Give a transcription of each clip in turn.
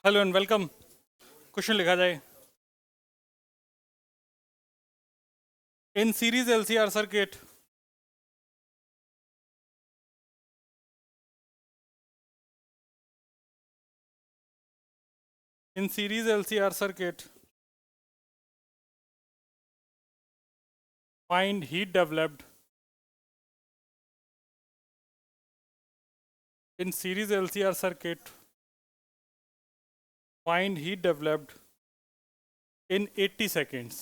Hello and welcome. Question लिखा जाए। In series LCR circuit find heat developed in series LCR circuit find heat developed in 80 seconds.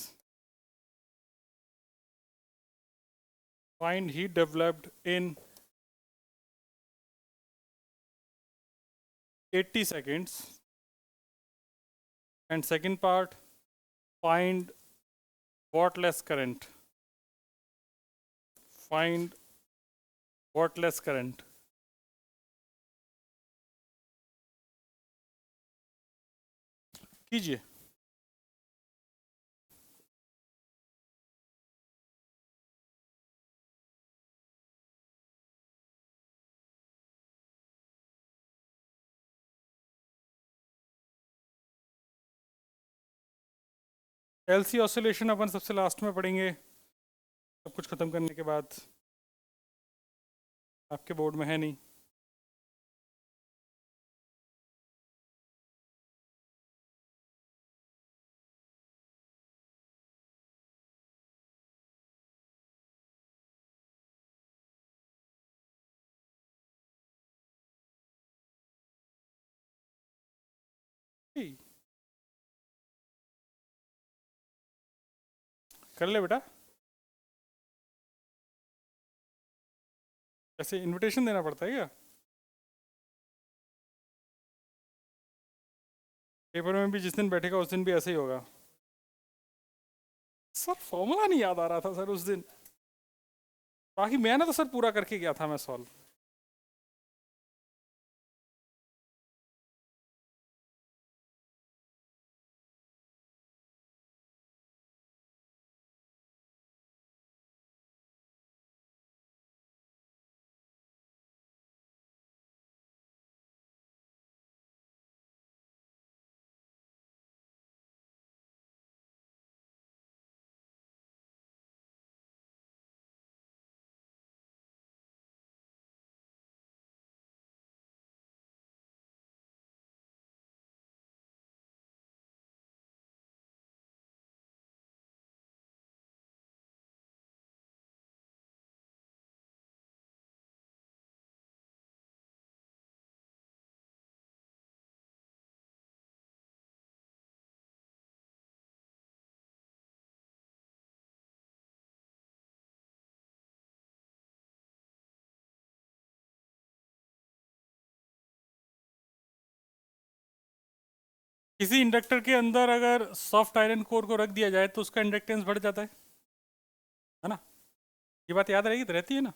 Find heat developed in 80 seconds. And second part, find wattless current. Find wattless current. कीजिए। LC oscillation अपन सबसे last में पढ़ेंगे, सब कुछ खत्म करने के बाद। आपके बोर्ड में है नहीं। कर ले बेटा। ऐसे इनविटेशन देना पड़ता है क्या? पेपर में भी जिस दिन बैठेगा उस दिन भी ऐसे ही होगा। सर फॉर्मूला नहीं याद आ रहा था सर उस दिन, बाकी मैंने तो सर पूरा करके गया था मैं सॉल्व। किसी इंडक्टर के अंदर अगर सॉफ्ट आयरन कोर को रख दिया जाए तो उसका इंडक्टेंस बढ़ जाता है ना? ये बात याद रहेगी तो रहती है ना?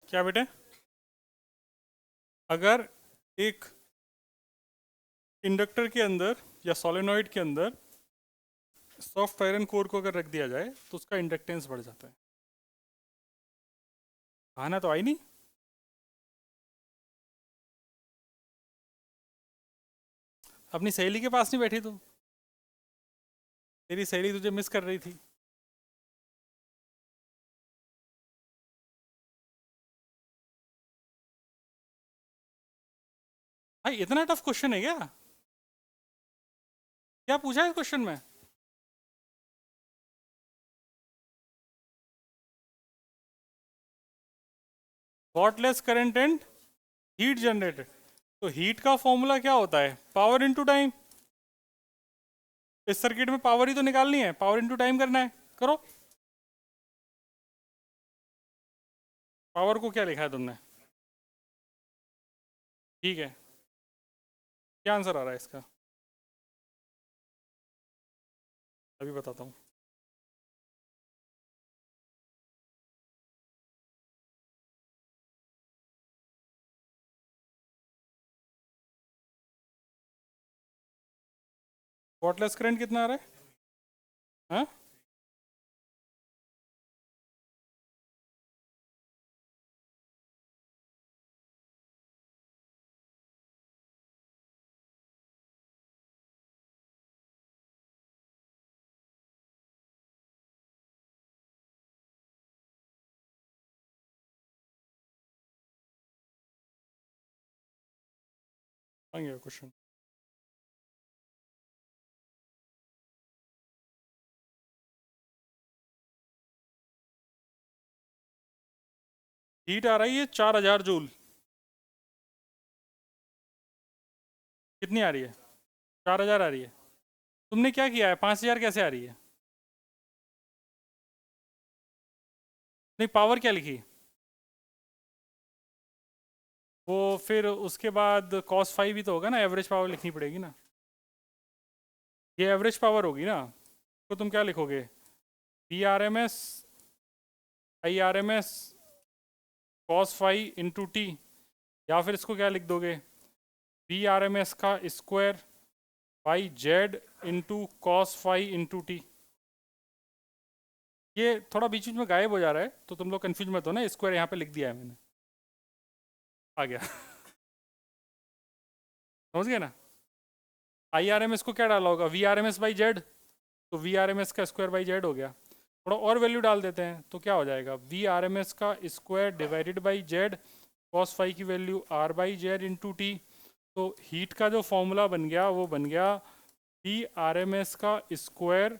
क्या बेटे? अगर एक इंडक्टर के अंदर या सोलेनॉइड के अंदर सॉफ्ट आयरन कोर को अगर रख दिया जाए तो उसका इंडक्टेंस बढ़ जाता है। आना तो आई नहीं। अपनी सहेली के पास नहीं बैठी तू? तेरी सहेली तुझे मिस कर रही थी। भाई इतना टफ क्वेश्चन है क्या? क्या पूछा है क्वेश्चन में? Wattless current and heat generated. तो हीट का फॉर्मूला क्या होता है? Power into time. इस सर्किट में पावर ही तो निकालनी है, पावर इनटू टाइम करना है। करो। पावर को क्या लिखा है तुमने? ठीक है, क्या आंसर आ रहा है इसका? अभी बताता हूँ। वॉटलेस करंट कितना आ रहा है? हाँ, आ गया क्वेश्चन। हीट आ रही है 4000 जूल। कितनी आ रही है? 4000 आ रही है। तुमने क्या किया है? 5000 कैसे आ रही है? नहीं, पावर क्या लिखी? वो फिर उसके बाद कॉस फाइव भी तो होगा ना, एवरेज पावर लिखनी पड़ेगी ना। ये एवरेज पावर होगी ना, तो तुम क्या लिखोगे? P R M S I R M S cos five into T, या फिर इसको क्या लिख दोगे? पी आर एम एस का square by Z into cos five into T. ये थोड़ा बीच बीच में गायब हो जा रहा है, तो तुम लोग कंफ्यूज मत हो ना, स्क्वायर यहाँ पे लिख दिया है मैंने। आ गया समझ गए ना? आई आर एम एस को क्या डाला होगा? V R M S by Z, तो वी आर एम एस का स्क्वायर बाई जेड हो गया। थोड़ा और वैल्यू डाल देते हैं तो क्या हो जाएगा? वी आर एम एस का square divided by Z, cos phi की value R by Z into T. तो हीट का जो फॉर्मूला बन गया वो बन गया वी आर एम एस का square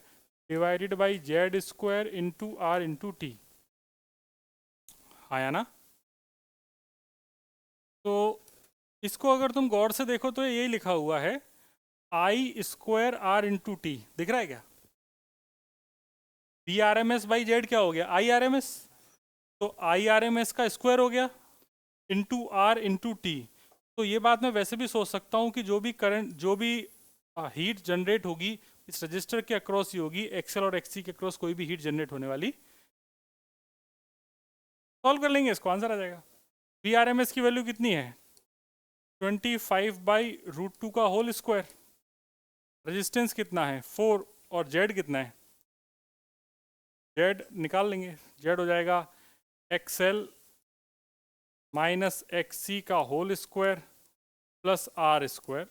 divided by Z square into R into T. आया ना? तो इसको अगर तुम गौर से देखो तो यही लिखा हुआ है, I square R into T. दिख रहा है क्या? V R M S by Z क्या हो गया? I R M S. तो आई आर एम एस का स्क्वायर हो गया इंटू आर इंटू टी। तो ये बात मैं वैसे भी सोच सकता हूँ कि जो भी करंट, जो भी हीट जनरेट होगी इस रजिस्टर के अक्रॉस ही होगी, एक्सएल और एक्ससी के अक्रॉस कोई भी हीट जनरेट होने वाली। सॉल्व कर लेंगे इसको, आंसर आ जाएगा। वी आर एम एस की वैल्यू कितनी है? 25/√2 का होल स्क्वायर। रेजिस्टेंस कितना है? 4। और जेड कितना है? जेड निकाल लेंगे, जेड हो जाएगा एक्सएल माइनस एक्ससी का whole square plus R square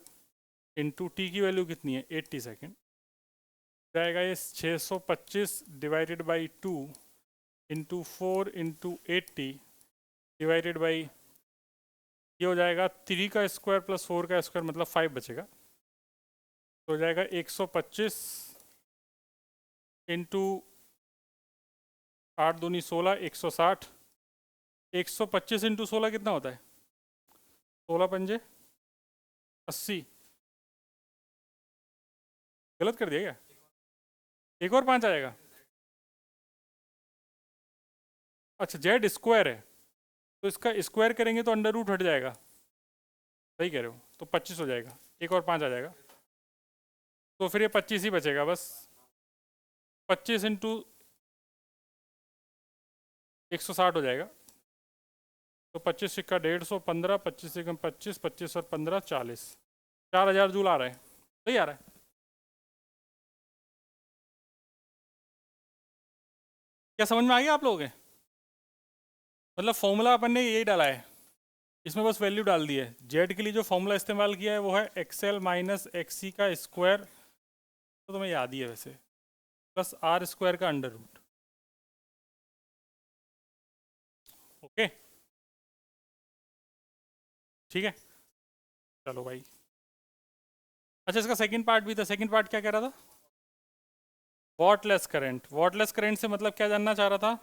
into T की वैल्यू कितनी है? 80 सेकेंड। जाएगा ये 625 divided by 2 into 4 into 80 divided by, ये हो जाएगा 3 का स्क्वायर प्लस 4 का स्क्वायर, मतलब 5 बचेगा। तो हो जाएगा 125 इंटू 8 दूनी 16, 160। 125 इंटू 16 कितना होता है? 16 पंजे 80। गलत कर दिया क्या? एक और 5 आएगा। अच्छा, जेड स्क्वायर है तो इसका स्क्वायर करेंगे तो अंडर रूट हट जाएगा। सही कह रहे हो, तो 25 हो जाएगा, एक और 5 आ जाएगा, तो फिर ये 25 ही बचेगा बस। 25 इंटू 160 हो जाएगा। तो 25 सिक्का 150, 15, 25 सिक्का 25, 25 और 15 40। 4000 जूल आ रहा है। सही आ रहा है। क्या समझ में आ गया आप लोगों के? मतलब फॉर्मूला अपन ने यही डाला है, इसमें बस वैल्यू डाल दी है। जेड के लिए जो फॉर्मूला इस्तेमाल किया है वो है एक्सएल माइनस एक्सी का स्क्वायर, तो तुम्हें याद ही है वैसे, प्लस आर स्क्वायर का अंडर रूट। ओके, ठीक है, चलो भाई। अच्छा, इसका सेकंड पार्ट भी था। सेकंड पार्ट क्या कह रहा था? Wattless current. वॉटलेस करंट से मतलब क्या जानना चाह रहा था?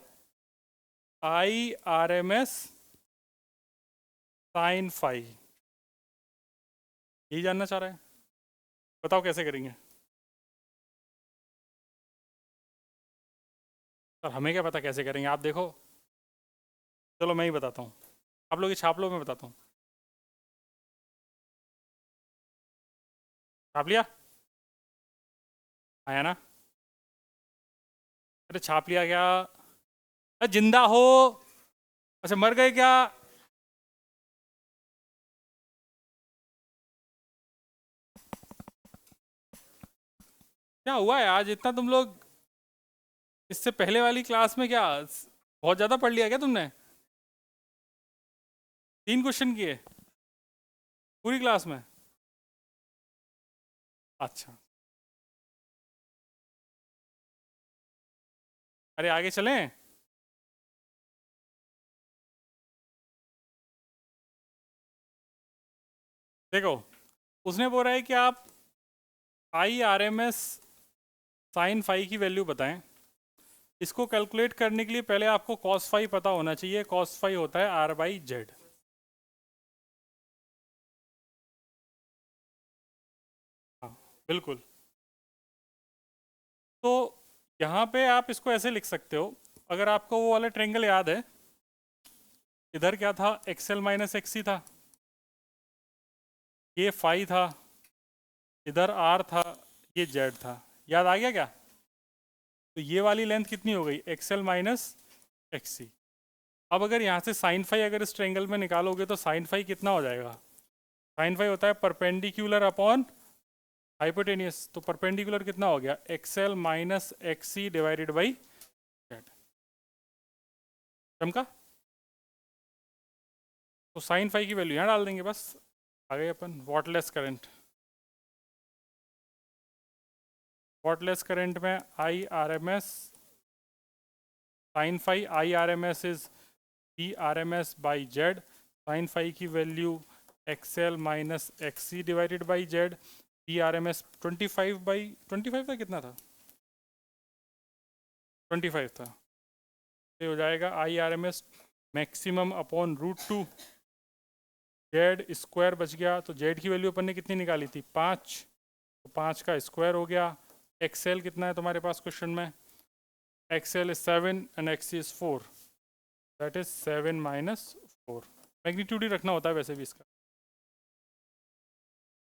I R M S sine phi, यही जानना चाह रहा है। बताओ कैसे करेंगे? सर हमें क्या पता कैसे करेंगे, आप देखो। चलो मैं ही बताता हूँ, आप लोग ये छाप लो, मैं बताता हूँ। छाप लिया? आया ना? अरे छाप लिया क्या? अरे जिंदा हो? अच्छा मर गए क्या? क्या हुआ है आज इतना तुम लोग? इससे पहले वाली क्लास में क्या बहुत ज़्यादा पढ़ लिया क्या तुमने? 3 क्वेश्चन किए पूरी क्लास में? अच्छा, अरे आगे चलें? देखो, उसने बोला है कि आप IRMS साइन फाई की वैल्यू बताएं। इसको कैलकुलेट करने के लिए पहले आपको कॉस फाई पता होना चाहिए। कॉस फाई होता है R/Z। हाँ, बिल्कुल। तो यहाँ पे आप इसको ऐसे लिख सकते हो, अगर आपको वो वाला ट्रेंगल याद है, इधर क्या था, XL माइनस XC था, ये फाई था, इधर R था, ये Z था। याद आ गया क्या? तो ये वाली लेंथ कितनी हो गई, XL माइनस XC। अब अगर यहाँ से साइन फाई अगर इस ट्रेंगल में निकालोगे तो साइन फाई कितना हो जाएगा? साइन फाई होता है परपेंडिकुलर अपॉन हाइपोटेनियस। तो परपेंडिकुलर कितना हो गया, XL minus XC divided by Z। चमका? तो साइन फाई की वैल्यू यहाँ डाल देंगे बस। आ गए अपन वॉटलेस करंट। वॉटलेस करंट में IRMS sine phi, IRMS is PRMS by Z। Sine phi की value XL minus XC divided by Z। PRMS 25 था, कितना था? 25 था। ये हो जाएगा IRMS maximum upon √2। Z square बच गया, तो जेड की वैल्यू अपन ने कितनी निकाली थी, 5। तो 5 का स्क्वायर हो गया। XL कितना है तुम्हारे पास क्वेश्चन में? XL is 7 and XC is 4, that is 7 minus 4। Magnitude ही रखना होता है वैसे भी इसका।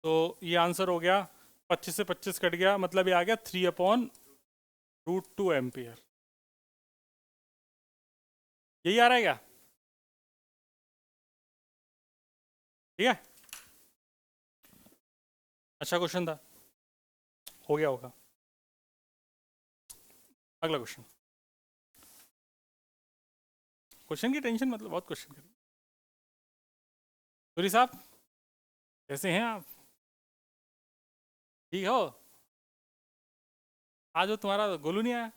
तो ये आंसर हो गया, 25 से 25 कट गया, मतलब ये आ गया 3/√2 एम्पियर। यही आ रहा है क्या? ठीक है, अच्छा क्वेश्चन था, हो गया होगा। अगला क्वेश्चन। क्वेश्चन की टेंशन मतलब बहुत क्वेश्चन करें। सूरी साहब कैसे हैं आप? ठीक हो? आज वो तुम्हारा गोलू नहीं आया?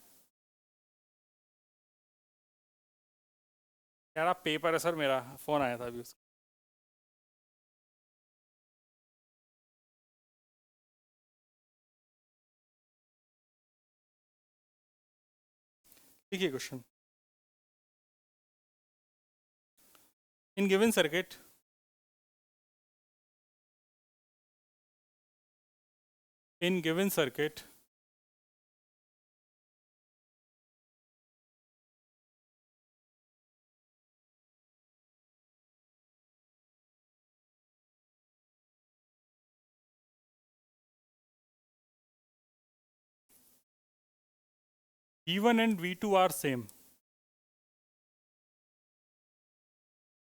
यार आप पेपर है सर, मेरा फ़ोन आया था अभी उसका। देखिए question, in given circuit in given circuit V1 and V2 are same.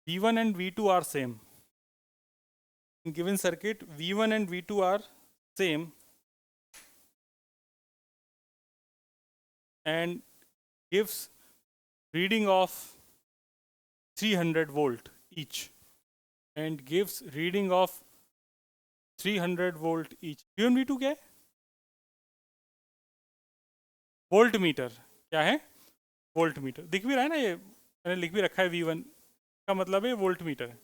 V1 and V2 are same. In given circuit, V1 and V2 are same and gives reading of 300 volt each and gives reading of 300 volt each. V1 V2 क्या है? Volt meter. क्या है? Volt meter. दिख भी रहा है ना, ये मैंने लिख भी रखा है, V1 का मतलब है वोल्ट मीटर है,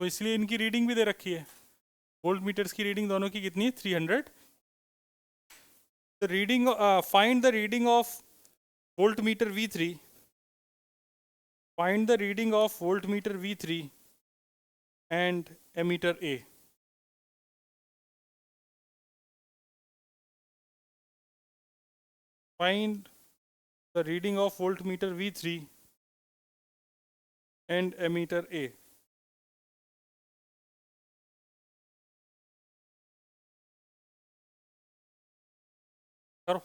तो इसलिए इनकी रीडिंग भी दे रखी है। वोल्ट मीटर्स की रीडिंग दोनों की कितनी है, 300। The reading, find the reading of voltmeter V3. Find the reading of voltmeter V3 and ammeter A. Find the reading of voltmeter V3 and ammeter A। करो।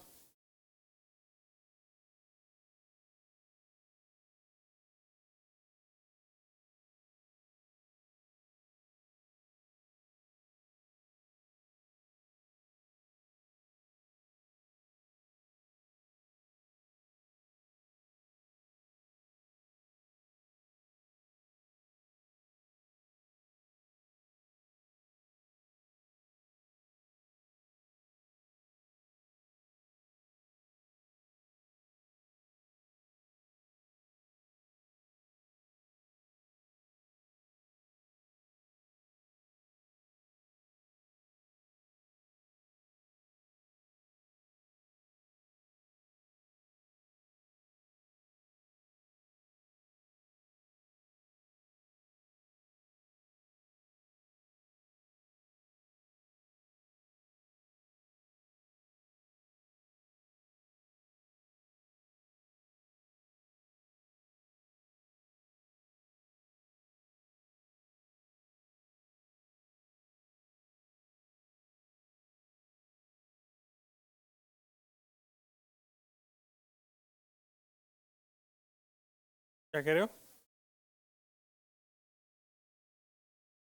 क्या कह रहे हो?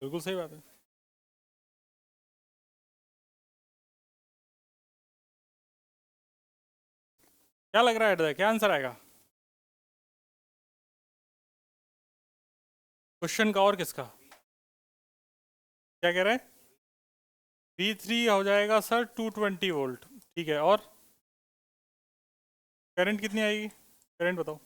बिल्कुल सही बात है। क्या लग रहा है, क्या आंसर आएगा क्वेश्चन का और किसका? क्या कह रहे हैं? V3 हो जाएगा सर 220 वोल्ट। ठीक है, और करंट कितनी आएगी? करंट बताओ।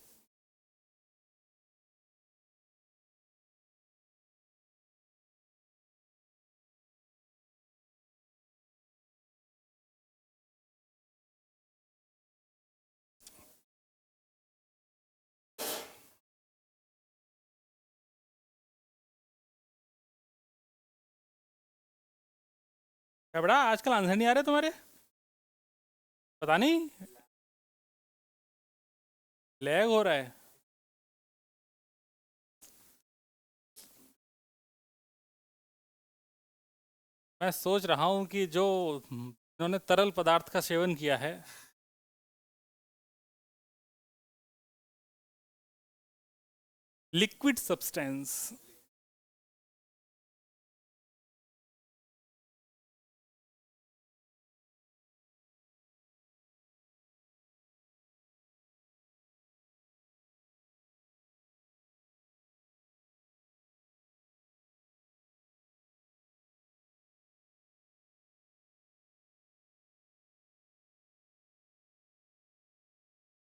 क्या बड़ा आजकल आंसर नहीं आ रहे तुम्हारे? पता नहीं, लैग हो रहा है। मैं सोच रहा हूँ कि जो इन्होंने तरल पदार्थ का सेवन किया है, लिक्विड सब्सटेंस।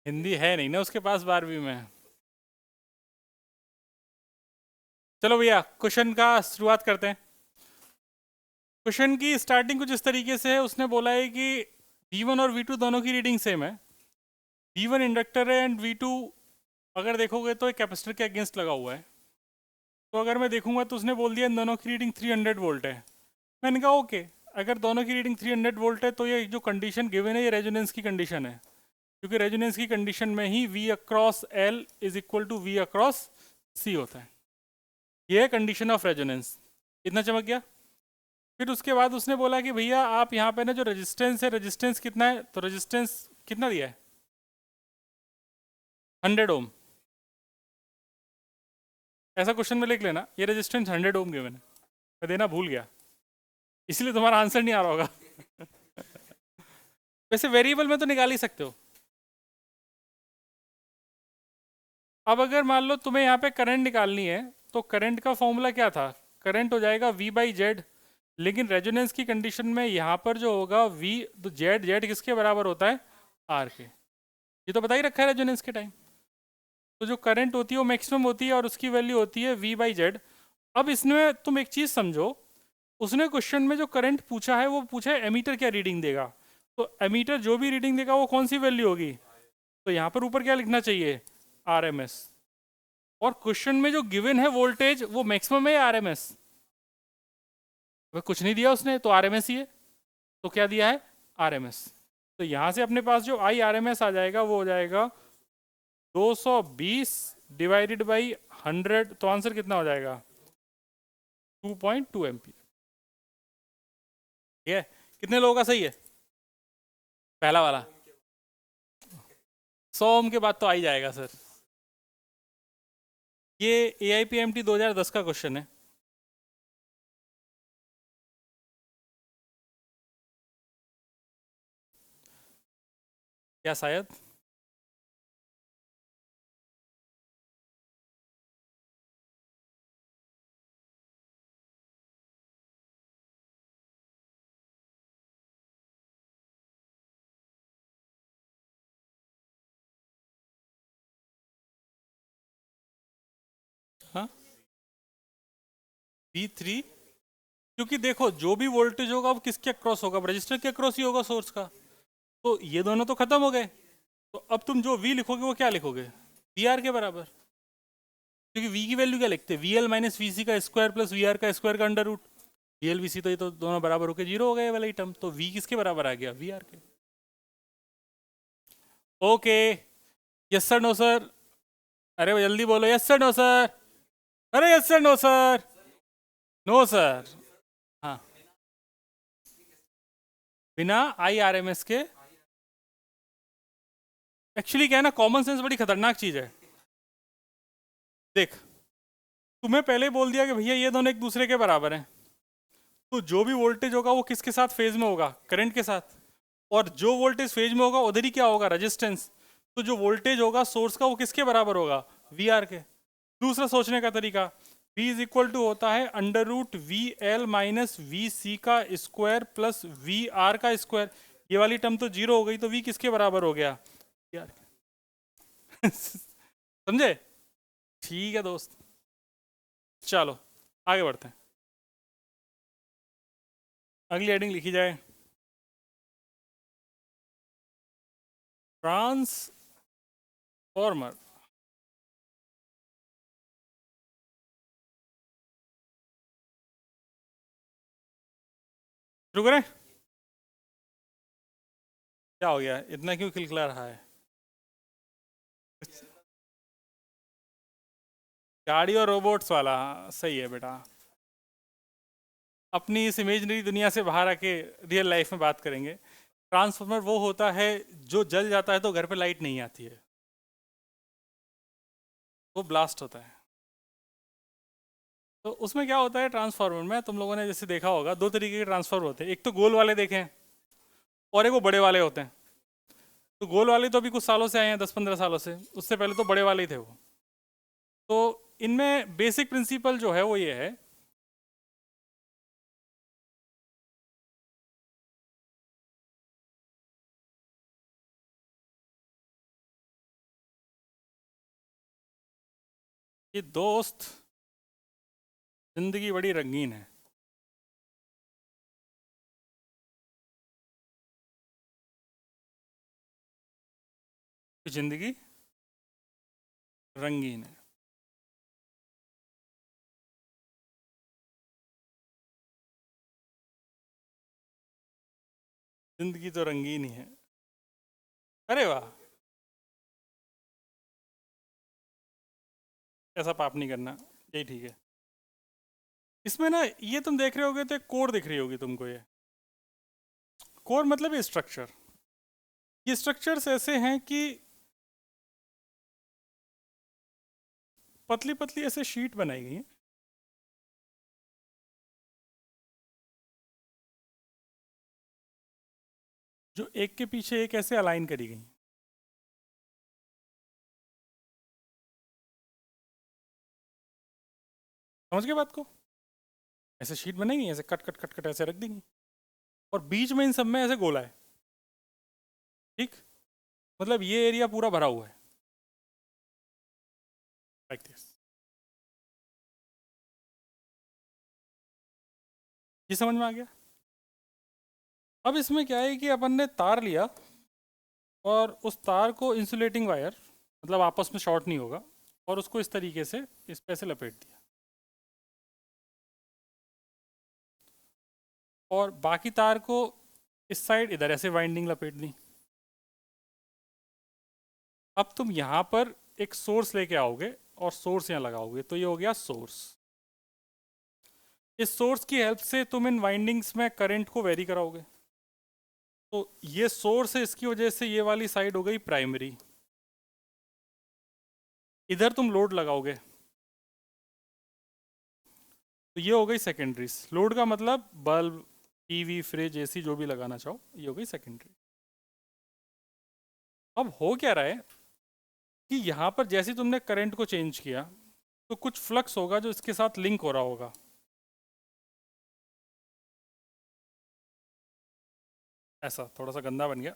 हिंदी है नहीं ना उसके पास 12वीं में। चलो भैया क्वेश्चन का शुरुआत करते हैं। क्वेश्चन की स्टार्टिंग कुछ इस तरीके से है। उसने बोला है कि V1 और V2 दोनों की रीडिंग सेम है। V1 इंडक्टर है एंड V2 अगर देखोगे तो एक कैपेसिटर के अगेंस्ट लगा हुआ है। तो अगर मैं देखूंगा तो उसने बोल दिया इन दोनों की रीडिंग 300 वोल्ट है। मैंने कहा ओके, अगर दोनों की रीडिंग 300 वोल्ट है तो ये जो कंडीशन गिवन है ये रेजोनेंस की कंडीशन है, क्योंकि रेजोनेंस की कंडीशन में ही V across L is equal to V across C होता है। ये है कंडीशन ऑफ रेजोनेंस। इतना चमक गया। फिर उसके बाद उसने बोला कि भैया आप यहाँ पे ना जो रेजिस्टेंस है, रेजिस्टेंस कितना है, तो रेजिस्टेंस कितना दिया है? 100 ओम। ऐसा क्वेश्चन में लिख लेना ये रेजिस्टेंस 100 ओम गिवन है। मैं देना भूल गया, इसलिए तुम्हारा आंसर नहीं आ रहा होगा। वैसे वेरिएबल में तो निकाल ही सकते हो। अब अगर मान लो तुम्हें यहाँ पे करंट निकालनी है तो करंट का फॉर्मूला क्या था? करंट हो जाएगा V/Z। लेकिन रेजोनेंस की कंडीशन में यहाँ पर जो होगा V, तो Z किसके बराबर होता है? R के। ये तो बता ही रखा है रेजोनेंस के टाइम। तो जो करंट होती है वो मैक्सिमम होती है और उसकी वैल्यू होती है V/Z। अब इसमें तुम एक चीज़ समझो, उसने क्वेश्चन में जो करंट पूछा है वो पूछा है एमीटर क्या रीडिंग देगा। तो एमीटर जो भी रीडिंग देगा वो कौन सी वैल्यू होगी? तो यहाँ पर ऊपर क्या लिखना चाहिए? RMS। और क्वेश्चन में जो गिवन है वोल्टेज वो मैक्सिमम है या RMS? वह कुछ नहीं दिया उसने, तो RMS ही है। तो क्या दिया है? RMS। तो यहाँ से अपने पास जो IRMS आ जाएगा वो हो जाएगा 220 डिवाइडेड बाई 100, तो आंसर कितना हो जाएगा? 2.2 एम्पियर। ठीक है, कितने लोगों का सही है? पहला वाला 100 ओम के बाद तो आ ही जाएगा सर। ये AIPMT 2010 का क्वेश्चन है। क्या शायद? हाँ, V3, क्योंकि देखो जो भी वोल्टेज होगा वो किसके अक्रॉस होगा? रजिस्टर के अक्रॉस ही होगा सोर्स का। तो ये दोनों तो खत्म हो गए, तो अब तुम जो V लिखोगे वो क्या लिखोगे? VR के बराबर। क्योंकि V की वैल्यू क्या लिखते हैं? VL माइनस VC का स्क्वायर प्लस VR का स्क्वायर का अंडर रूट। VL VC तो ये तो दोनों बराबर होके जीरो हो गए वाला ही टर्म, तो V किसके बराबर आ गया? VR के। Okay, yes sir no sir? अरे वो जल्दी बोलो, यस सर नो सर? अरे yes sir no sir? No sir. हाँ, बिना IRMS के। एक्चुअली क्या है ना, कॉमन सेंस बड़ी खतरनाक चीज है। देख, तुम्हें पहले बोल दिया कि भैया ये दोनों एक दूसरे के बराबर हैं, तो जो भी वोल्टेज होगा वो किसके साथ फेज में होगा? करंट के साथ। और जो वोल्टेज फेज में होगा उधर ही क्या होगा? रेजिस्टेंस। तो जो वोल्टेज होगा सोर्स का वो किसके बराबर होगा? VR के। दूसरा सोचने का तरीका, V इज इक्वल टू होता है under root VL minus VC का स्क्वायर प्लस VR का स्क्वायर। ये वाली टर्म तो जीरो हो गई, तो V किसके बराबर हो गया? VR के। समझे? ठीक है दोस्त, चलो आगे बढ़ते हैं। अगली हेडिंग लिखी जाए, ट्रांसफॉर्मर। शुरू करें? क्या हो गया, इतना क्यों खिलखिला रहा है? गाड़ी और रोबोट्स वाला, हाँ, सही है बेटा। अपनी इस इमेजिनरी दुनिया से बाहर आके रियल लाइफ में बात करेंगे। ट्रांसफार्मर वो होता है जो जल जाता है तो घर पे लाइट नहीं आती है, वो ब्लास्ट होता है। तो उसमें क्या होता है ट्रांसफार्मर में, तुम लोगों ने जैसे देखा होगा, दो तरीके के ट्रांसफार्मर होते हैं। एक तो गोल वाले देखे हैं, और एक वो बड़े वाले होते हैं। तो गोल वाले तो अभी कुछ सालों से आए हैं, 10-15 सालों से। उससे पहले तो बड़े वाले ही थे वो। तो इनमें बेसिक प्रिंसिपल जो है वो ये है, कि दोस्त जिंदगी बड़ी रंगीन है। कि जिंदगी रंगीन है। जिंदगी तो रंगीन ही है। अरे वाह, ऐसा पाप नहीं करना, यही ठीक है। इसमें ना ये तुम देख रहे होगे तो एक कोर दिख रही होगी तुमको। ये कोर मतलब ये स्ट्रक्चर, ये स्ट्रक्चर्स ऐसे हैं कि पतली पतली ऐसे शीट बनाई गई हैं, जो एक के पीछे एक ऐसे अलाइन करी गई। समझ गए बात को? ऐसे शीट बनाई गई, ऐसे कट कट कट कट ऐसे रख देंगी, और बीच में इन सब में ऐसे गोला है। ठीक, मतलब ये एरिया पूरा भरा हुआ है, लाइक दिस। ये समझ में आ गया? अब इसमें क्या है कि अपन ने तार लिया, और उस तार को इंसुलेटिंग वायर, मतलब आपस में शॉर्ट नहीं होगा, और उसको इस तरीके से इस पे से लपेट दिया, और बाकी तार को इस साइड इधर ऐसे वाइंडिंग लपेट दी। अब तुम यहाँ पर एक सोर्स लेके आओगे और सोर्स यहाँ लगाओगे, तो ये हो गया सोर्स। इस सोर्स की हेल्प से तुम इन वाइंडिंग्स में करंट को वेरी कराओगे। तो ये सोर्स है, इसकी वजह से ये वाली साइड हो गई प्राइमरी। इधर तुम लोड लगाओगे तो ये हो गई सेकेंडरी। लोड का मतलब बल्ब, टीवी, फ्रिज, एसी जो भी लगाना चाहो, ये हो गई सेकेंडरी। अब हो क्या रहा है कि यहाँ पर जैसे तुमने करंट को चेंज किया तो कुछ फ्लक्स होगा जो इसके साथ लिंक हो रहा होगा। ऐसा थोड़ा सा गंदा बन गया,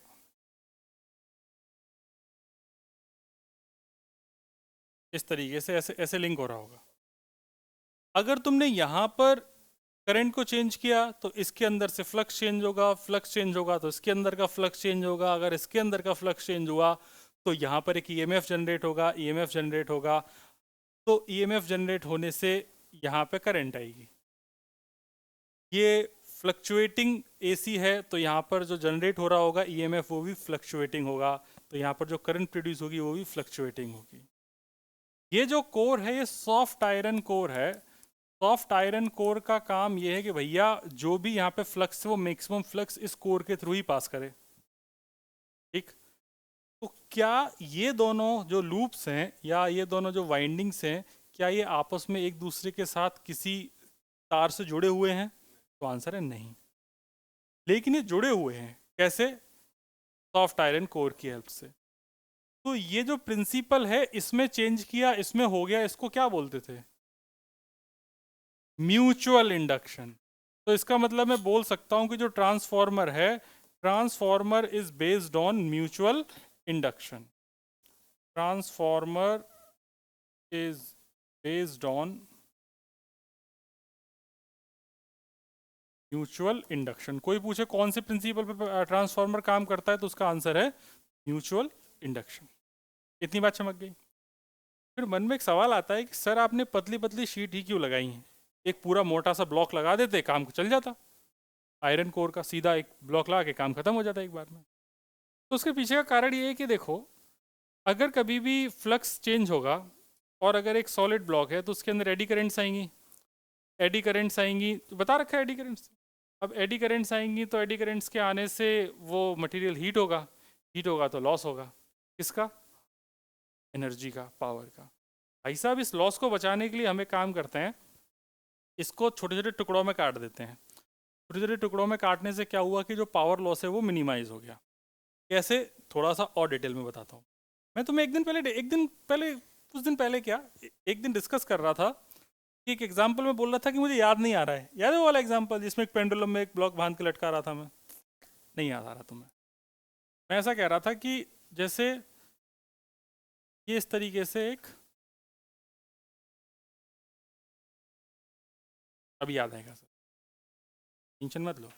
इस तरीके से ऐसे ऐसे लिंक हो रहा होगा। अगर तुमने यहाँ पर करंट को चेंज किया तो इसके अंदर से फ्लक्स चेंज होगा, फ्लक्स चेंज होगा तो इसके अंदर का फ्लक्स चेंज होगा, अगर इसके अंदर का फ्लक्स चेंज हुआ तो यहाँ पर एक ईएमएफ जनरेट होगा, ईएमएफ जनरेट होगा, तो ईएमएफ जनरेट होने से यहाँ पे करंट आएगी। ये फ्लक्चुएटिंग एसी है तो यहाँ पर जो जनरेट हो रहा होगा ईएमएफ वो भी फ्लक्चुएटिंग होगा, तो यहाँ पर जो करंट प्रोड्यूस होगी वो भी फ्लक्चुएटिंग होगी। ये जो कोर है ये सॉफ्ट आयरन कोर है। सॉफ्ट आयरन कोर का काम ये है कि भैया जो भी यहाँ पे फ्लक्स है वो मैक्सिमम फ्लक्स इस कोर के थ्रू ही पास करे। ठीक, तो क्या ये दोनों जो लूप्स हैं या ये दोनों जो वाइंडिंग्स हैं, क्या ये आपस में एक दूसरे के साथ किसी तार से जुड़े हुए हैं? तो आंसर है नहीं। लेकिन ये जुड़े हुए हैं कैसे? सॉफ्ट आयरन कोर की हेल्प से। तो ये जो प्रिंसिपल है इसमें चेंज किया, इसमें हो गया, इसको क्या बोलते थे? Mutual induction. तो इसका मतलब मैं बोल सकता हूं कि जो ट्रांसफॉर्मर है, transformer is based on mutual induction. Transformer is based on mutual induction. कोई पूछे कौन से प्रिंसिपल पे ट्रांसफॉर्मर काम करता है तो उसका आंसर है म्यूचुअल इंडक्शन। इतनी बात चमक गई। फिर मन में एक सवाल आता है कि सर आपने पतली पतली शीट ही क्यों लगाई है? एक पूरा मोटा सा ब्लॉक लगा देते, काम चल जाता। आयरन कोर का सीधा एक ब्लॉक लगा के काम खत्म हो जाता है एक बार में। तो उसके पीछे का कारण ये है कि देखो, अगर कभी भी फ्लक्स चेंज होगा और अगर एक सॉलिड ब्लॉक है तो उसके अंदर एडी करेंट्स आएंगी। एडी करेंट्स आएंगी तो बता रखा है एडी करेंट्स। अब एडी करेंट्स आएंगी तो एडी करेंट्स के आने से वो मटेरियल हीट होगा, हीट होगा तो लॉस होगा। किसका? एनर्जी का, पावर का। भाई साहब इस लॉस को बचाने के लिए हम एक काम करते हैं, इसको छोटे छोटे टुकड़ों में काट देते हैं। छोटे छोटे टुकड़ों में काटने से क्या हुआ कि जो पावर लॉस है वो मिनिमाइज हो गया। कैसे? थोड़ा सा और डिटेल में बताता हूँ। मैं तुम्हें एक दिन पहले कुछ दिन पहले क्या, एक दिन डिस्कस कर रहा था कि एक एग्जाम्पल में बोल रहा था कि मुझे याद नहीं आ रहा है। याद है वो वाला एग्जाम्पल जिसमें एक पेंडुलम में एक ब्लॉक बांध के लटका रहा था मैं? नहीं याद आ रहा तुम्हें? मैं ऐसा कह रहा था कि जैसे ये इस तरीके से एक, अभी याद आएगा सर, टेंशन मत लो।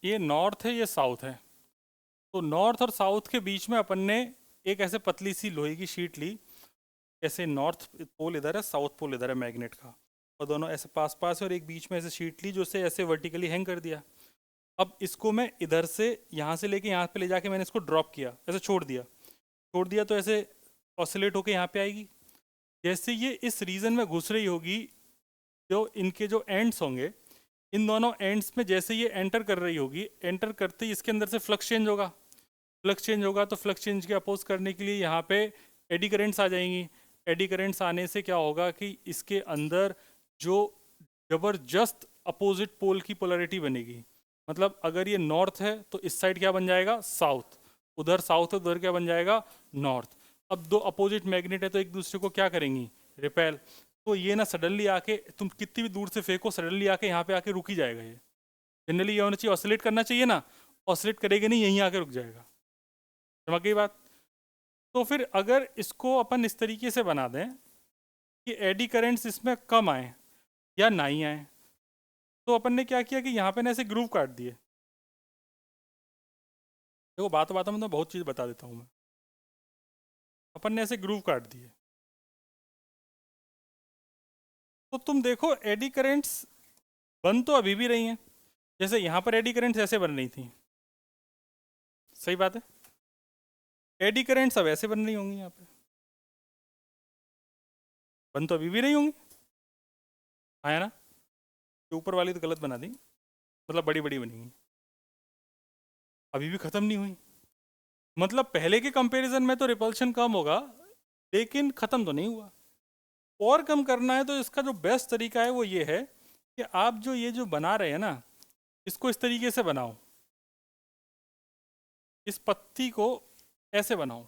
ये नॉर्थ है, ये साउथ है। तो नॉर्थ और साउथ के बीच में अपन ने एक ऐसे पतली सी लोहे की शीट ली। ऐसे नॉर्थ पोल इधर है, साउथ पोल इधर है मैग्नेट का, और दोनों ऐसे पास पास है, और एक बीच में ऐसे शीट ली जो से ऐसे वर्टिकली हैंग कर दिया। अब इसको मैं इधर से यहाँ से लेके यहाँ पे ले जाके मैंने इसको ड्रॉप किया, ऐसे छोड़ दिया तो ऐसे ऑसिलेट होके यहाँ पे आएगी। जैसे ये इस रीजन में घुस रही होगी, जो इनके जो एंड्स होंगे, इन दोनों एंड्स में जैसे ये एंटर कर रही होगी, एंटर करते ही इसके अंदर से फ्लक्स चेंज होगा। फ्लक्स चेंज होगा तो फ्लक्स चेंज के अपोज करने के लिए यहाँ पे एडी करेंट्स आ जाएंगी। एडी करेंट्स आने से क्या होगा कि इसके अंदर जो जबरदस्त अपोजिट पोल की पोलैरिटी बनेगी। मतलब अगर ये नॉर्थ है तो इस साइड क्या बन जाएगा? साउथ। उधर साउथ है, उधर क्या बन जाएगा? नॉर्थ। अब दो अपोजिट मैग्नेट है तो एक दूसरे को क्या करेंगी? रिपेल। तो ये ना सडनली आके, तुम कितनी भी दूर से फेंको, सडनली आके यहाँ पे आके रुक ही जाएगा। ये जनरली ये होना चाहिए, ऑसिलेट करना चाहिए ना, ऑसिलेट करेगा नहीं, यहीं आके रुक जाएगा। समझ गई बात? तो फिर अगर इसको अपन इस तरीके से बना दें कि एडी करेंट्स इसमें कम आए या ना ही आए, तो अपन ने क्या किया कि यहाँ पे ना ऐसे ग्रूव काट दिए। देखो बात बात में तो बहुत चीज़ बता देता हूँ मैं। अपन ने ऐसे ग्रूव काट दिए, तो तुम देखो एडी करेंट्स बन तो अभी भी रही हैं। जैसे यहाँ पर एडी करेंट्स ऐसे बन रही थी, सही बात है। एडी करेंट्स अब ऐसे बन रही होंगी, यहाँ पे बन तो अभी भी रही होंगी, है ना। ये ऊपर वाली तो गलत बना दी, मतलब बड़ी बड़ी बनी, अभी भी ख़त्म नहीं हुई। मतलब पहले के कंपैरिजन में तो रिपल्शन कम होगा, लेकिन ख़त्म तो नहीं हुआ। और कम करना है तो इसका जो बेस्ट तरीका है वो ये है कि आप जो ये जो बना रहे हैं ना, इसको इस तरीके से बनाओ, इस पत्ती को ऐसे बनाओ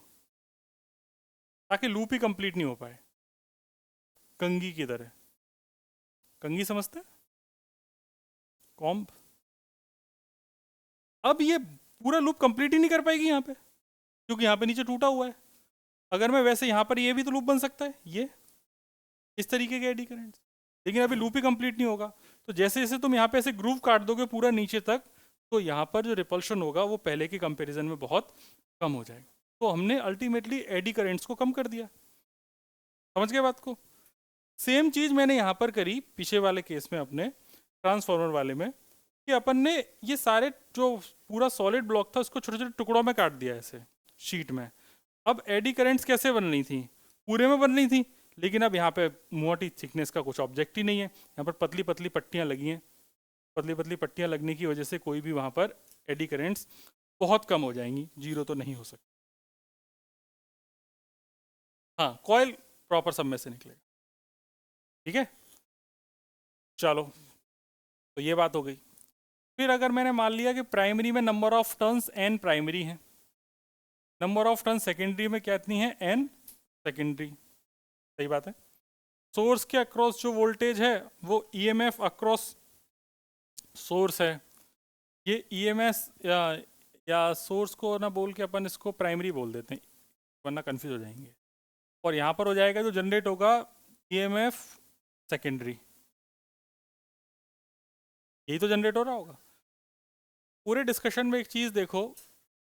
ताकि लूप ही कंप्लीट नहीं हो पाए, कंघी की तरह। कंघी समझते हैं, कॉम्ब। अब ये पूरा लूप कंप्लीट ही नहीं कर पाएगी यहाँ पे, क्योंकि यहाँ पे नीचे टूटा हुआ है। अगर मैं वैसे यहाँ पर ये भी तो लूप बन सकता है, ये इस तरीके के एडी करेंट्स, लेकिन अभी लूप ही कंप्लीट नहीं होगा। तो जैसे जैसे तुम यहाँ पे ऐसे ग्रूव काट दोगे पूरा नीचे तक, तो यहाँ पर जो रिपल्शन होगा वो पहले के कंपैरिजन में बहुत कम हो जाएगा। तो हमने अल्टीमेटली एडी करेंट्स को कम कर दिया। समझ गए बात को। सेम चीज़ मैंने यहाँ पर करी पीछे वाले केस में, अपने ट्रांसफॉर्मर वाले में, कि अपन ने ये सारे जो पूरा सॉलिड ब्लॉक था उसको छोटे छोटे टुकड़ों में काट दिया ऐसे शीट में। अब एडी करेंट्स कैसे बन रही थी, पूरे में बन रही थी, लेकिन अब यहाँ पे मोटी थिकनेस का कुछ ऑब्जेक्ट ही नहीं है। यहाँ पर पतली पतली पट्टियाँ लगी हैं, पतली पतली पट्टियाँ लगने की वजह से कोई भी वहाँ पर एडी करेंट्स बहुत कम हो जाएंगी, जीरो तो नहीं हो सकती। हाँ, कॉयल प्रॉपर सब में से निकलेगा। ठीक है, चलो, तो ये बात हो गई। फिर अगर मैंने मान लिया कि प्राइमरी में number of turns N primary है, नंबर ऑफ टर्न्स सेकेंडरी में कितनी है, एन सेकेंडरी, सही बात है। सोर्स के अक्रॉस जो वोल्टेज है वो ईएमएफ अक्रॉस सोर्स है। ये ईएमएस या सोर्स को ना बोल के अपन इसको प्राइमरी बोल देते हैं, वरना कंफ्यूज हो जाएंगे। और यहाँ पर हो जाएगा जो जनरेट होगा ईएमएफ सेकेंडरी, यही तो जनरेट हो रहा होगा। पूरे डिस्कशन में एक चीज़ देखो,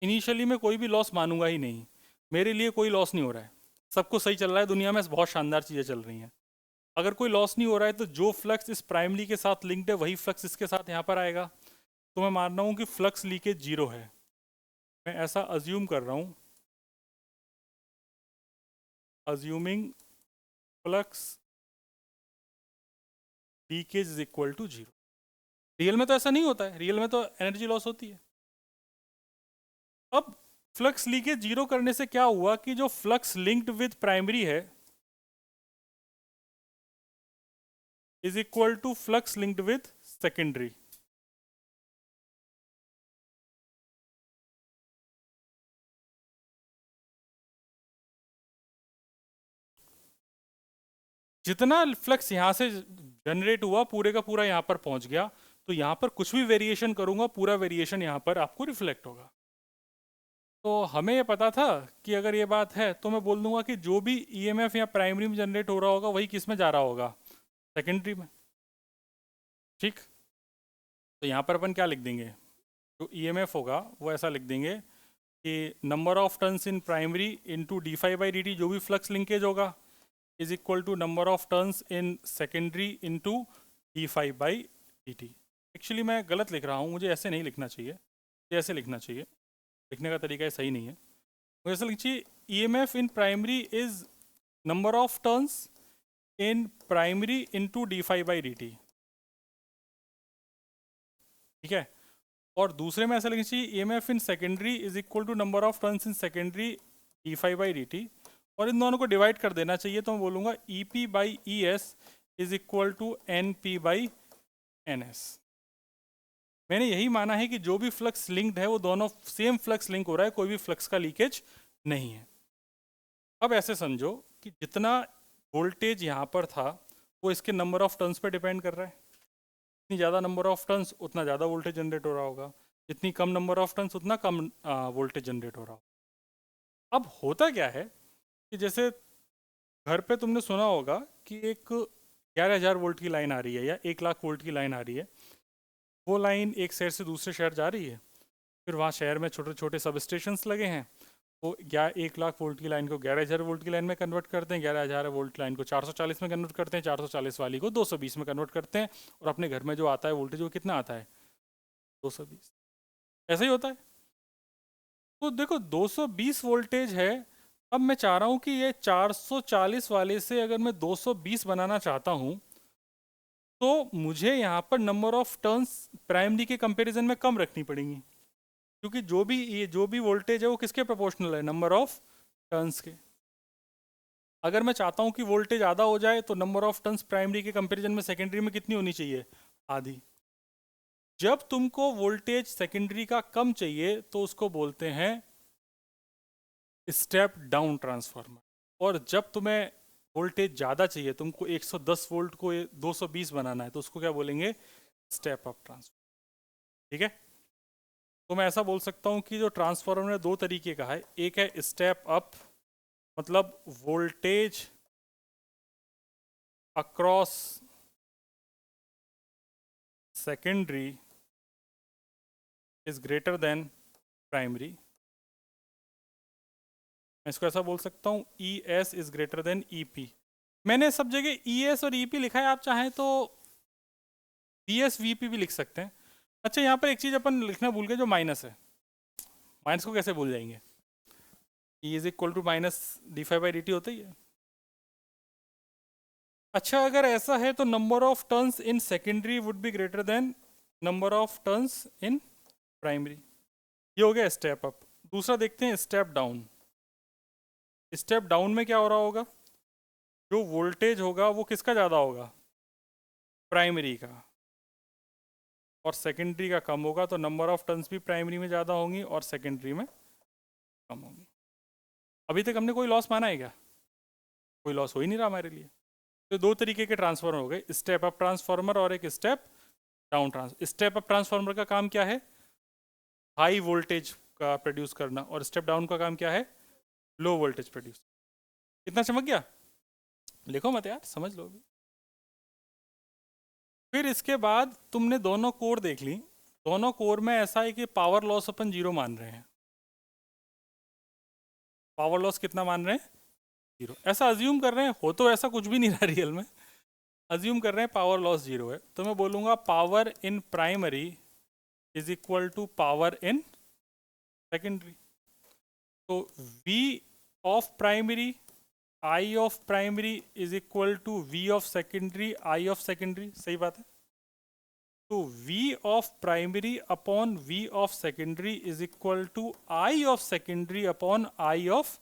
इनिशियली मैं कोई भी लॉस मानूंगा ही नहीं। मेरे लिए कोई लॉस नहीं हो रहा है, सब कुछ सही चल रहा है, दुनिया में बहुत शानदार चीज़ें चल रही हैं। अगर कोई लॉस नहीं हो रहा है तो जो फ्लक्स इस प्राइमरी के साथ लिंक्ड है वही फ्लक्स इसके साथ यहाँ पर आएगा। तो मैं मान रहा हूँ कि फ्लक्स लीकेज जीरो है, मैं ऐसा अज्यूम कर रहा हूँ, assuming flux leakage is equal to zero. Real में तो ऐसा नहीं होता है, रियल में तो एनर्जी लॉस होती है। अब फ्लक्स लीकेज जीरो करने से क्या हुआ कि जो फ्लक्स लिंक्ड विद प्राइमरी है is equal to flux linked with secondary. जितना फ्लक्स यहाँ से जनरेट हुआ पूरे का पूरा यहाँ पर पहुँच गया, तो यहाँ पर कुछ भी वेरिएशन करूँगा पूरा वेरिएशन यहाँ पर आपको रिफ्लेक्ट होगा। तो हमें ये पता था कि अगर ये बात है तो मैं बोल दूंगा कि जो भी ईएमएफ या प्राइमरी में जनरेट हो रहा होगा वही किस में जा रहा होगा, सेकेंडरी में। ठीक, तो यहाँ पर अपन क्या लिख देंगे, जो ईएमएफ होगा वो ऐसा लिख देंगे कि number of turns in primary into D phi by D T, जो भी फ्लक्स लिंकेज होगा, is equal to number of turns in secondary into D phi by D T. Actually मैं गलत लिख रहा हूँ, मुझे ऐसे नहीं लिखना चाहिए, मुझे ऐसे लिखना चाहिए, लिखने का तरीका सही नहीं है। मुझे ऐसा लिखना चाहिए EMF in primary is number of turns in primary into D phi by D T. ठीक है, और दूसरे में ऐसा लिखना चाहिए EMF in secondary is equal to number of turns in secondary D phi by D T, और इन दोनों को डिवाइड कर देना चाहिए। तो मैं बोलूँगा E P by E S is equal to N P by N S. मैंने यही माना है कि जो भी फ्लक्स लिंक्ड है वो दोनों सेम फ्लक्स लिंक हो रहा है, कोई भी फ्लक्स का लीकेज नहीं है। अब ऐसे समझो कि जितना वोल्टेज यहाँ पर था वो इसके नंबर ऑफ टर्न्स पे डिपेंड कर रहा है। जितनी ज़्यादा नंबर ऑफ टर्न्स उतना ज़्यादा वोल्टेज जनरेट हो रहा होगा, जितनी कम नंबर ऑफ टर्न्स उतना कम वोल्टेज जनरेट हो रहा होगा। अब होता क्या है कि जैसे घर पे तुमने सुना होगा कि एक 11,000 वोल्ट की लाइन आ रही है या 1 लाख वोल्ट की लाइन आ रही है, वो लाइन एक शहर से दूसरे शहर जा रही है, फिर वहाँ शहर में छोटे छोटे सब स्टेशंस लगे हैं, वो 1 लाख वोल्ट की लाइन को 11,000 वोल्ट की लाइन में कन्वर्ट करते हैं, 11,000 वोल्ट की लाइन को 440 में कन्वर्ट करते हैं, 440 वाली को 220 में कन्वर्ट करते हैं, और अपने घर में जो आता है वोल्टेज वो कितना आता है, 220। ऐसा ही होता है। तो देखो 220 वोल्टेज है, अब मैं चाह रहा हूँ कि ये 440 वाले से अगर मैं 220 बनाना चाहता हूँ, तो मुझे यहाँ पर नंबर ऑफ टर्न्स प्राइमरी के कंपैरिजन में कम रखनी पड़ेंगी, क्योंकि जो भी वोल्टेज है वो किसके प्रोपोर्शनल है, नंबर ऑफ टर्न्स के। अगर मैं चाहता हूँ कि वोल्टेज आधा हो जाए, तो नंबर ऑफ टर्न्स प्राइमरी के कंपैरिजन में सेकेंडरी में कितनी होनी चाहिए, आधी। जब तुमको वोल्टेज सेकेंडरी का कम चाहिए तो उसको बोलते हैं स्टेप डाउन ट्रांसफार्मर, और जब तुम्हें वोल्टेज ज़्यादा चाहिए, तुमको 110 वोल्ट को 220 बनाना है, तो उसको क्या बोलेंगे, स्टेप अप ट्रांसफार्मर। ठीक है, तो मैं ऐसा बोल सकता हूँ कि जो ट्रांसफार्मर है दो तरीके का है, एक है स्टेप अप, मतलब voltage across secondary is greater than primary. मैं इसको ऐसा बोल सकता हूँ, ई S is greater than E P. मैंने सब जगह ई एस और ई पी लिखा है, आप चाहें तो वी एस वी पी भी लिख सकते हैं। अच्छा, यहाँ पर एक चीज़ अपन लिखना भूल गए, जो माइनस है। माइनस को कैसे भूल जाएंगे, E is equal to minus D phi by D T होता ही है। अच्छा, अगर ऐसा है तो number of turns in secondary would be greater than number of turns in primary. ये हो गया स्टेप अप। दूसरा देखते हैं स्टेप डाउन। स्टेप डाउन में क्या हो रहा होगा, जो वोल्टेज होगा वो किसका ज़्यादा होगा, प्राइमरी का, और सेकेंडरी का कम होगा, तो नंबर ऑफ टर्न्स भी प्राइमरी में ज़्यादा होंगी और सेकेंडरी में कम होंगी। अभी तक हमने कोई लॉस माना है क्या, कोई लॉस हो ही नहीं रहा हमारे लिए। तो दो तरीके के ट्रांसफार्मर हो गए, स्टेप अप ट्रांसफार्मर और एक step down trans. Step up transformer का काम क्या है, हाई वोल्टेज का प्रोड्यूस करना, और स्टेप डाउन का काम क्या है, लो वोल्टेज प्रोड्यूस। इतना चमक गया, लिखो मत यार, समझ लो। फिर इसके बाद तुमने दोनों कोर देख ली। दोनों कोर में ऐसा है कि पावर लॉस अपन 0 मान रहे हैं। पावर लॉस कितना मान रहे हैं, 0। ऐसा अज्यूम कर रहे हैं, हो तो ऐसा कुछ भी नहीं रहा रियल में, अज्यूम कर रहे हैं पावर लॉस 0 है, तो मैं बोलूँगा power in primary is equal to power in secondary. तो V of primary, I of primary is equal to V of secondary, I of secondary. सही बात है। तो V of primary upon V of secondary is equal to I of secondary upon I of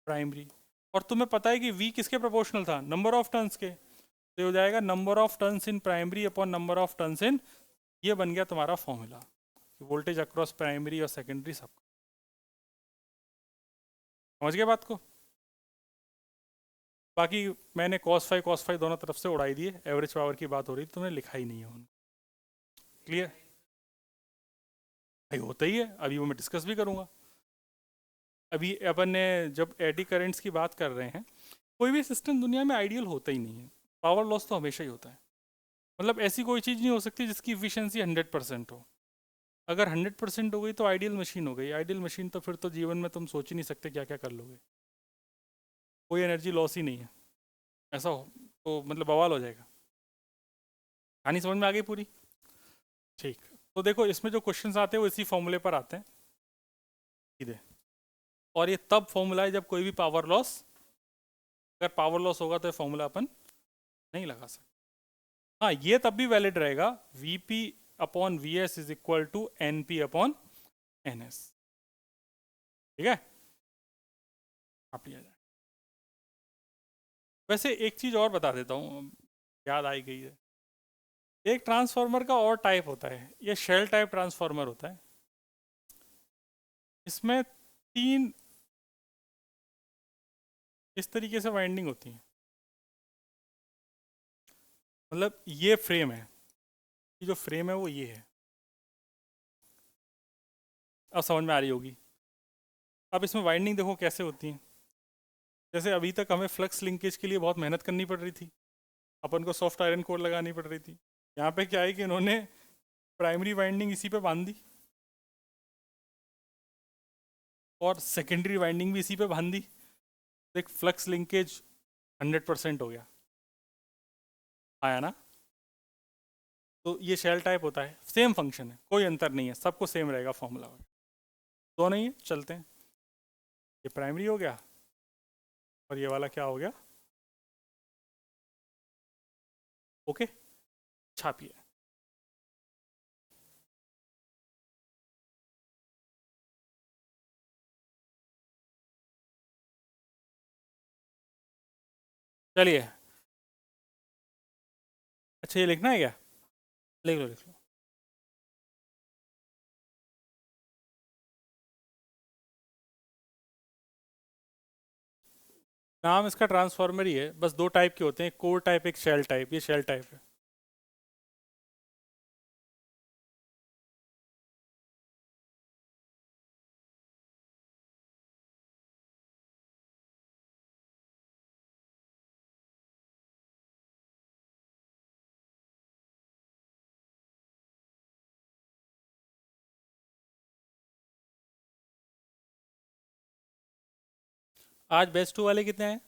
primary. और तुम्हें पता है कि V किसके प्रोपोर्शनल था, नंबर ऑफ टर्न्स के, तो हो जाएगा number of turns in primary upon number of turns इन, ये बन गया तुम्हारा फॉर्मूला, वोल्टेज अक्रॉस प्राइमरी और सेकेंडरी सब। समझ गए बात को। बाकी मैंने cos फाई दोनों तरफ से उड़ाई दिए, एवरेज पावर की बात हो रही थी, तुमने लिखा ही नहीं है उनको। क्लियर भाई, होता ही है, अभी वो मैं डिस्कस भी करूँगा। अभी अपन ने जब एडी करेंट्स की बात कर रहे हैं, कोई भी सिस्टम दुनिया में आइडियल होता ही नहीं है, पावर लॉस तो हमेशा ही होता है। मतलब ऐसी कोई चीज़ नहीं हो सकती जिसकी इफिशियंसी 100% हो। अगर 100% हो गई तो आइडियल मशीन हो गई। आइडियल मशीन तो फिर तो जीवन में तुम सोच ही नहीं सकते क्या क्या कर लोगे, कोई एनर्जी लॉस ही नहीं है। ऐसा हो तो मतलब बवाल हो जाएगा। कहानी समझ में आ गई पूरी, ठीक। तो देखो इसमें जो क्वेश्चंस आते हैं वो इसी फॉर्मूले पर आते हैं सीधे, और ये तब फॉर्मूला है जब कोई भी पावर लॉस, अगर पावर लॉस होगा तो ये फॉर्मूला अपन नहीं लगा सकते। हाँ, ये तब भी वैलिड रहेगा, V P upon V S is equal to N P upon N S. ठीक है, आप लिया जाए। वैसे एक चीज़ और बता देता हूँ, याद आई गई है। एक ट्रांसफार्मर का और टाइप होता है, ये शेल टाइप ट्रांसफार्मर होता है। इसमें 3 इस तरीके से वाइंडिंग होती है। मतलब ये फ्रेम है, ये जो फ्रेम है वो ये है, अब समझ में आ रही होगी। अब इसमें वाइंडिंग देखो कैसे होती है। जैसे अभी तक हमें फ्लक्स लिंकेज के लिए बहुत मेहनत करनी पड़ रही थी, अपन को सॉफ्ट आयरन कोर लगानी पड़ रही थी। यहाँ पे क्या है कि इन्होंने प्राइमरी वाइंडिंग इसी पे बांध दी और सेकेंडरी वाइंडिंग भी इसी पे बांध दी, देख फ्लक्स लिंकेज 100% हो गया, आया ना। तो ये शेल टाइप होता है, सेम फंक्शन है, कोई अंतर नहीं है, सबको सेम रहेगा फॉर्मूला। दो नहीं है, चलते हैं। ये प्राइमरी हो गया और ये वाला क्या हो गया, ओके। छापिए। चलिए, अच्छा ये लिखना है क्या, लिख लो लिख लो। नाम इसका ट्रांसफॉर्मर ही है, बस दो टाइप के होते हैं, कोर टाइप एक शेल टाइप, ये शेल टाइप है। आज बेस्ट टू वाले कितने हैं,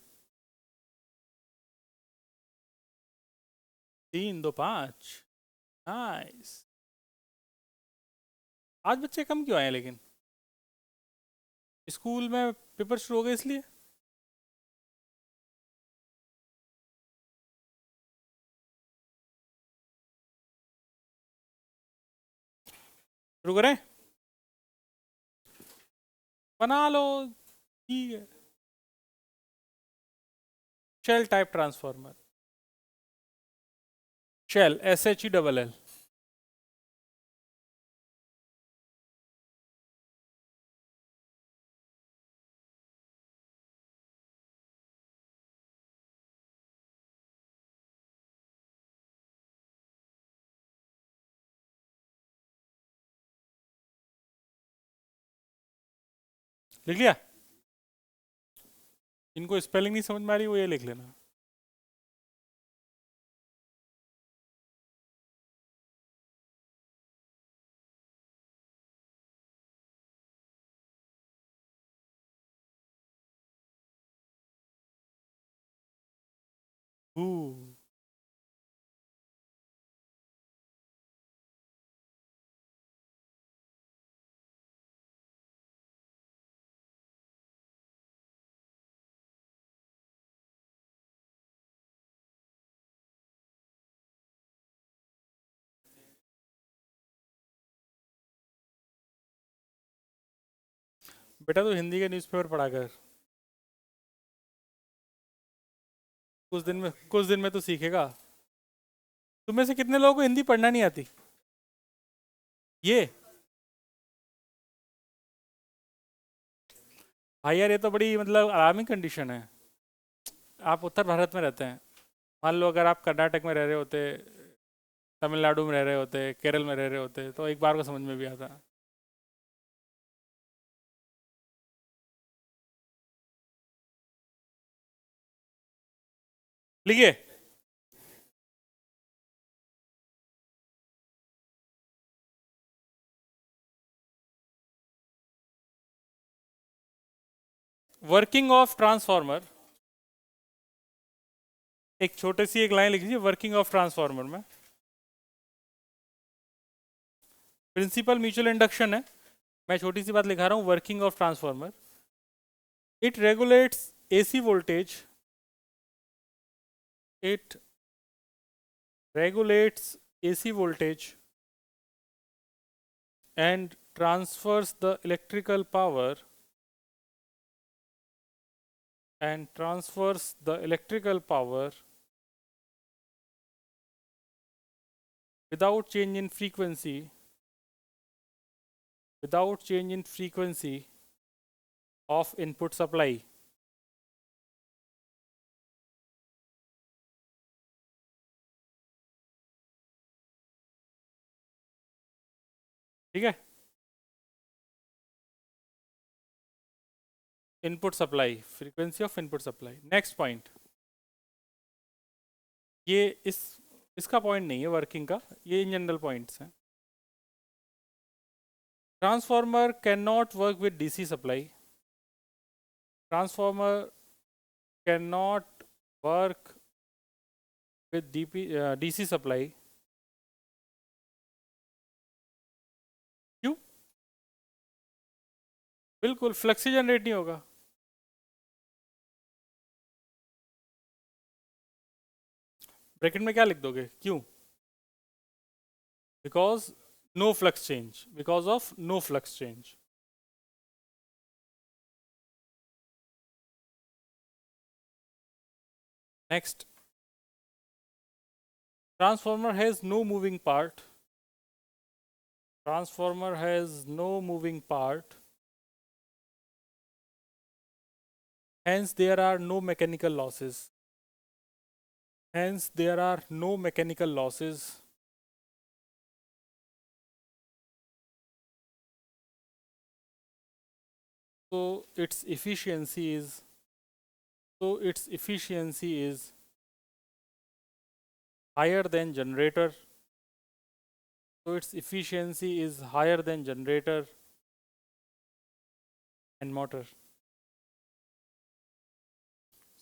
3 2 5, नाइस। आज बच्चे कम क्यों आए हैं लेकिन, स्कूल में पेपर शुरू हो गए इसलिए। शुरू करें, बना लो, ठीक है। Shell type transformer, shell SHELL। लिख लिया, इनको स्पेलिंग नहीं समझ में आ रही वो ये लिख लेना। हू, बेटा तो हिंदी के न्यूज़पेपर पढ़ा कर, कुछ दिन में तो सीखेगा। तुम में से कितने लोगों को हिंदी पढ़ना नहीं आती, ये भाई यार ये तो बड़ी मतलब आरामी कंडीशन है। आप उत्तर भारत में रहते हैं, मान लो अगर आप कर्नाटक में रह रहे होते, तमिलनाडु में रह रहे होते, केरल में रह रहे होते, तो एक बार को समझ में भी आता। लिखिए, वर्किंग ऑफ ट्रांसफॉर्मर, एक छोटी सी एक लाइन लिख लीजिए वर्किंग ऑफ ट्रांसफॉर्मर में। प्रिंसिपल म्यूचुअल इंडक्शन है, मैं छोटी सी बात लिखा रहा हूँ, working of transformer, it regulates AC voltage, it regulates AC voltage and transfers the electrical power without change in frequency of input supply। ठीक है, input supply, frequency of input supply. Next point, ये इसका point नहीं है working का, ये in general points हैं। Transformer cannot work with DC supply. Transformer cannot work with DC supply. क्यों? बिल्कुल फ्लक्सी जनरेट नहीं होगा. ब्रैकेट में क्या लिख दोगे? क्यों? Because no flux change. Because of no flux change. Next, transformer has no moving part. Transformer has no moving part. Hence there are no mechanical losses. Hence there are no mechanical losses. So its efficiency is higher than generator. So its efficiency is higher than generator and motor.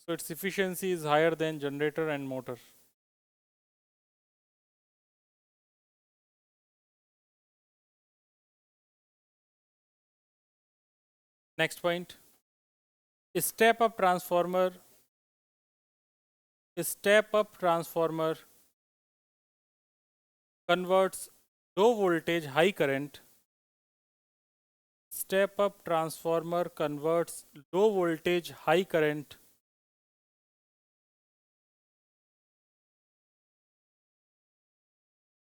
So its efficiency is higher than generator and motor. Next point. Step up transformer converts low voltage high current. Step up transformer converts low voltage high current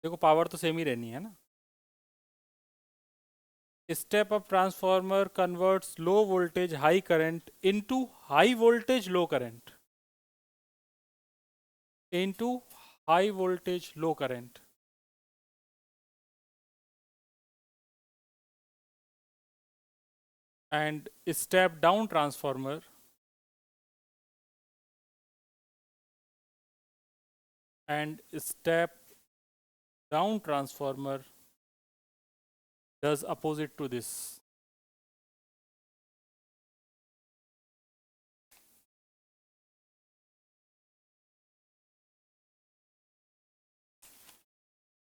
देखो power तो same ही रहनी है ना. Step up transformer converts low voltage high current into high voltage low current. Into high voltage low current. And step down transformer does opposite to this.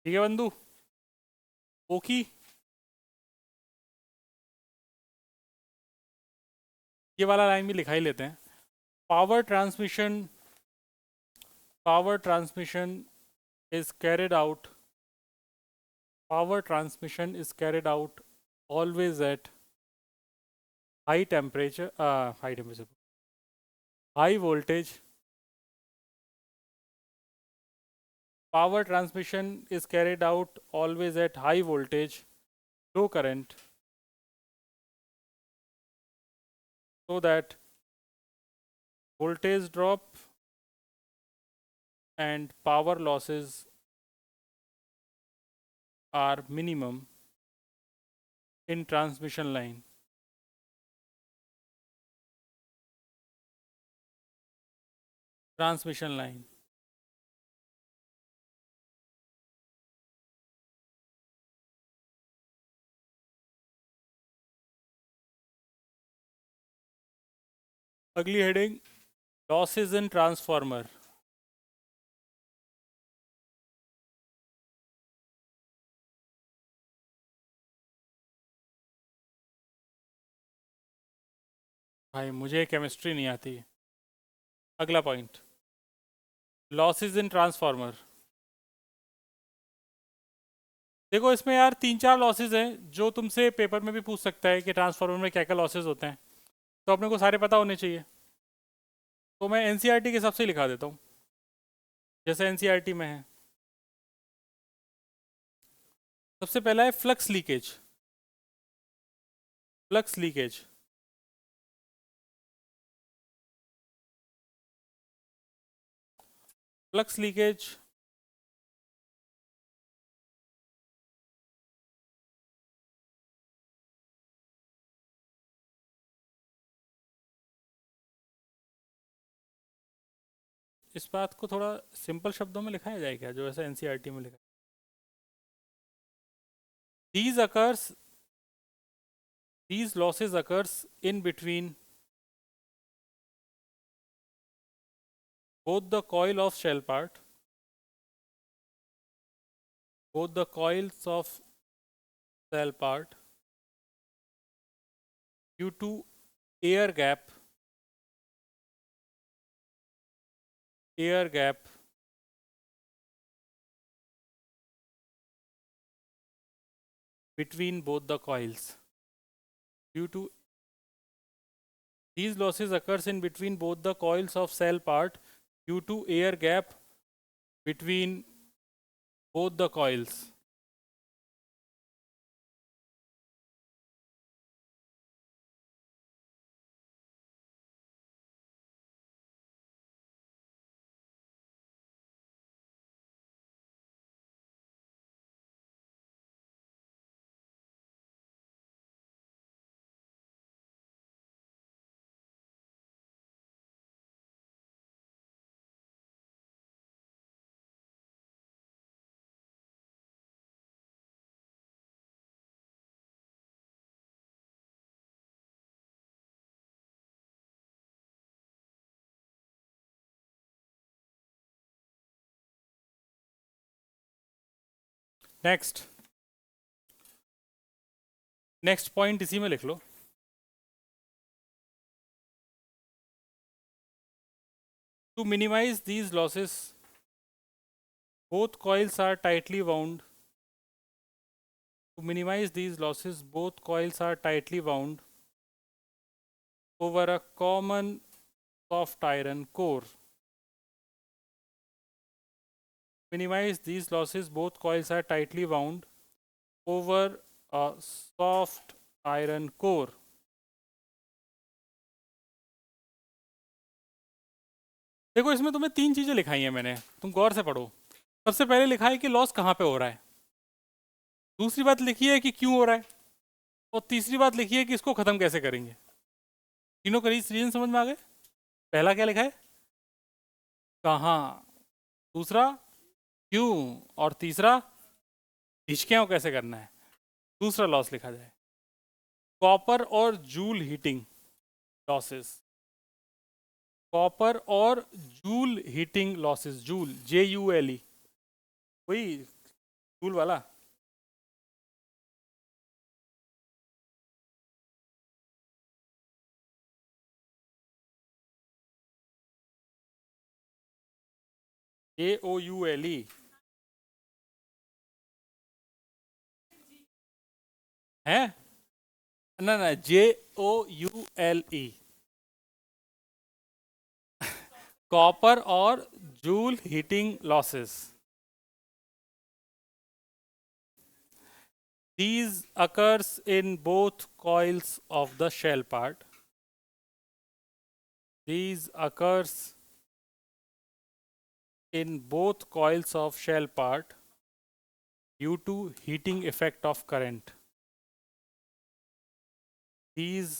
ठीक है बंधु? ओकी. ये वाला लाइन भी लिखा ही लेते हैं. Power transmission is carried out always at high voltage. Power transmission is carried out always at high voltage, low current, so that voltage drop and power losses are minimum in transmission line. अगली heading, losses in transformer. भाई मुझे chemistry नहीं आती. अगला point, losses in transformer. देखो इसमें यार 3-4 losses हैं जो तुमसे पेपर में भी पूछ सकता है कि ट्रांसफार्मर में क्या क्या लॉसेस होते हैं, तो अपने को सारे पता होने चाहिए. तो मैं एनसीईआरटी के हिसाब से लिखा देता हूँ जैसे एनसीईआरटी में है. सबसे पहला है फ्लक्स लीकेज. फ्लक्स लीकेज इस बात को थोड़ा सिंपल शब्दों में लिखाया जाए क्या, जो ऐसा एनसीईआरटी में लिखा है. these losses occurs in between both the coil of shell part, both the coils of shell part due to air gap between both the coils. Due to these losses occurs in between both the coils of cell part due to air gap between both the coils. Next point इसी में लिख लो. To minimize these losses, both coils are tightly wound. To minimize these losses, both coils are tightly wound over a common soft iron core. Minimize these losses, both coils are tightly wound over a soft iron core. देखो इसमें तुम्हें 3 चीजें लिखाई हैं मैंने, तुम गौर से पढ़ो. सबसे पहले लिखा है कि लॉस कहाँ पे हो रहा है, दूसरी बात लिखी है कि क्यों हो रहा है, और तीसरी बात लिखी है कि इसको खत्म कैसे करेंगे. तीनों का रीजन समझ में आ गए. पहला क्या लिखा है, कहाँ, दूसरा क्यों, और तीसरा हिचकियाँ कैसे करना है. दूसरा लॉस लिखा जाए, कॉपर और जूल हीटिंग लॉसेस. कॉपर और joule heating losses, joule JULE, वही जूल वाला. JOULE है ना, ना JOULE, कॉपर और joule heating losses. These occurs in both coils of the shell part. These occurs in both coils of shell part due to heating effect of current. These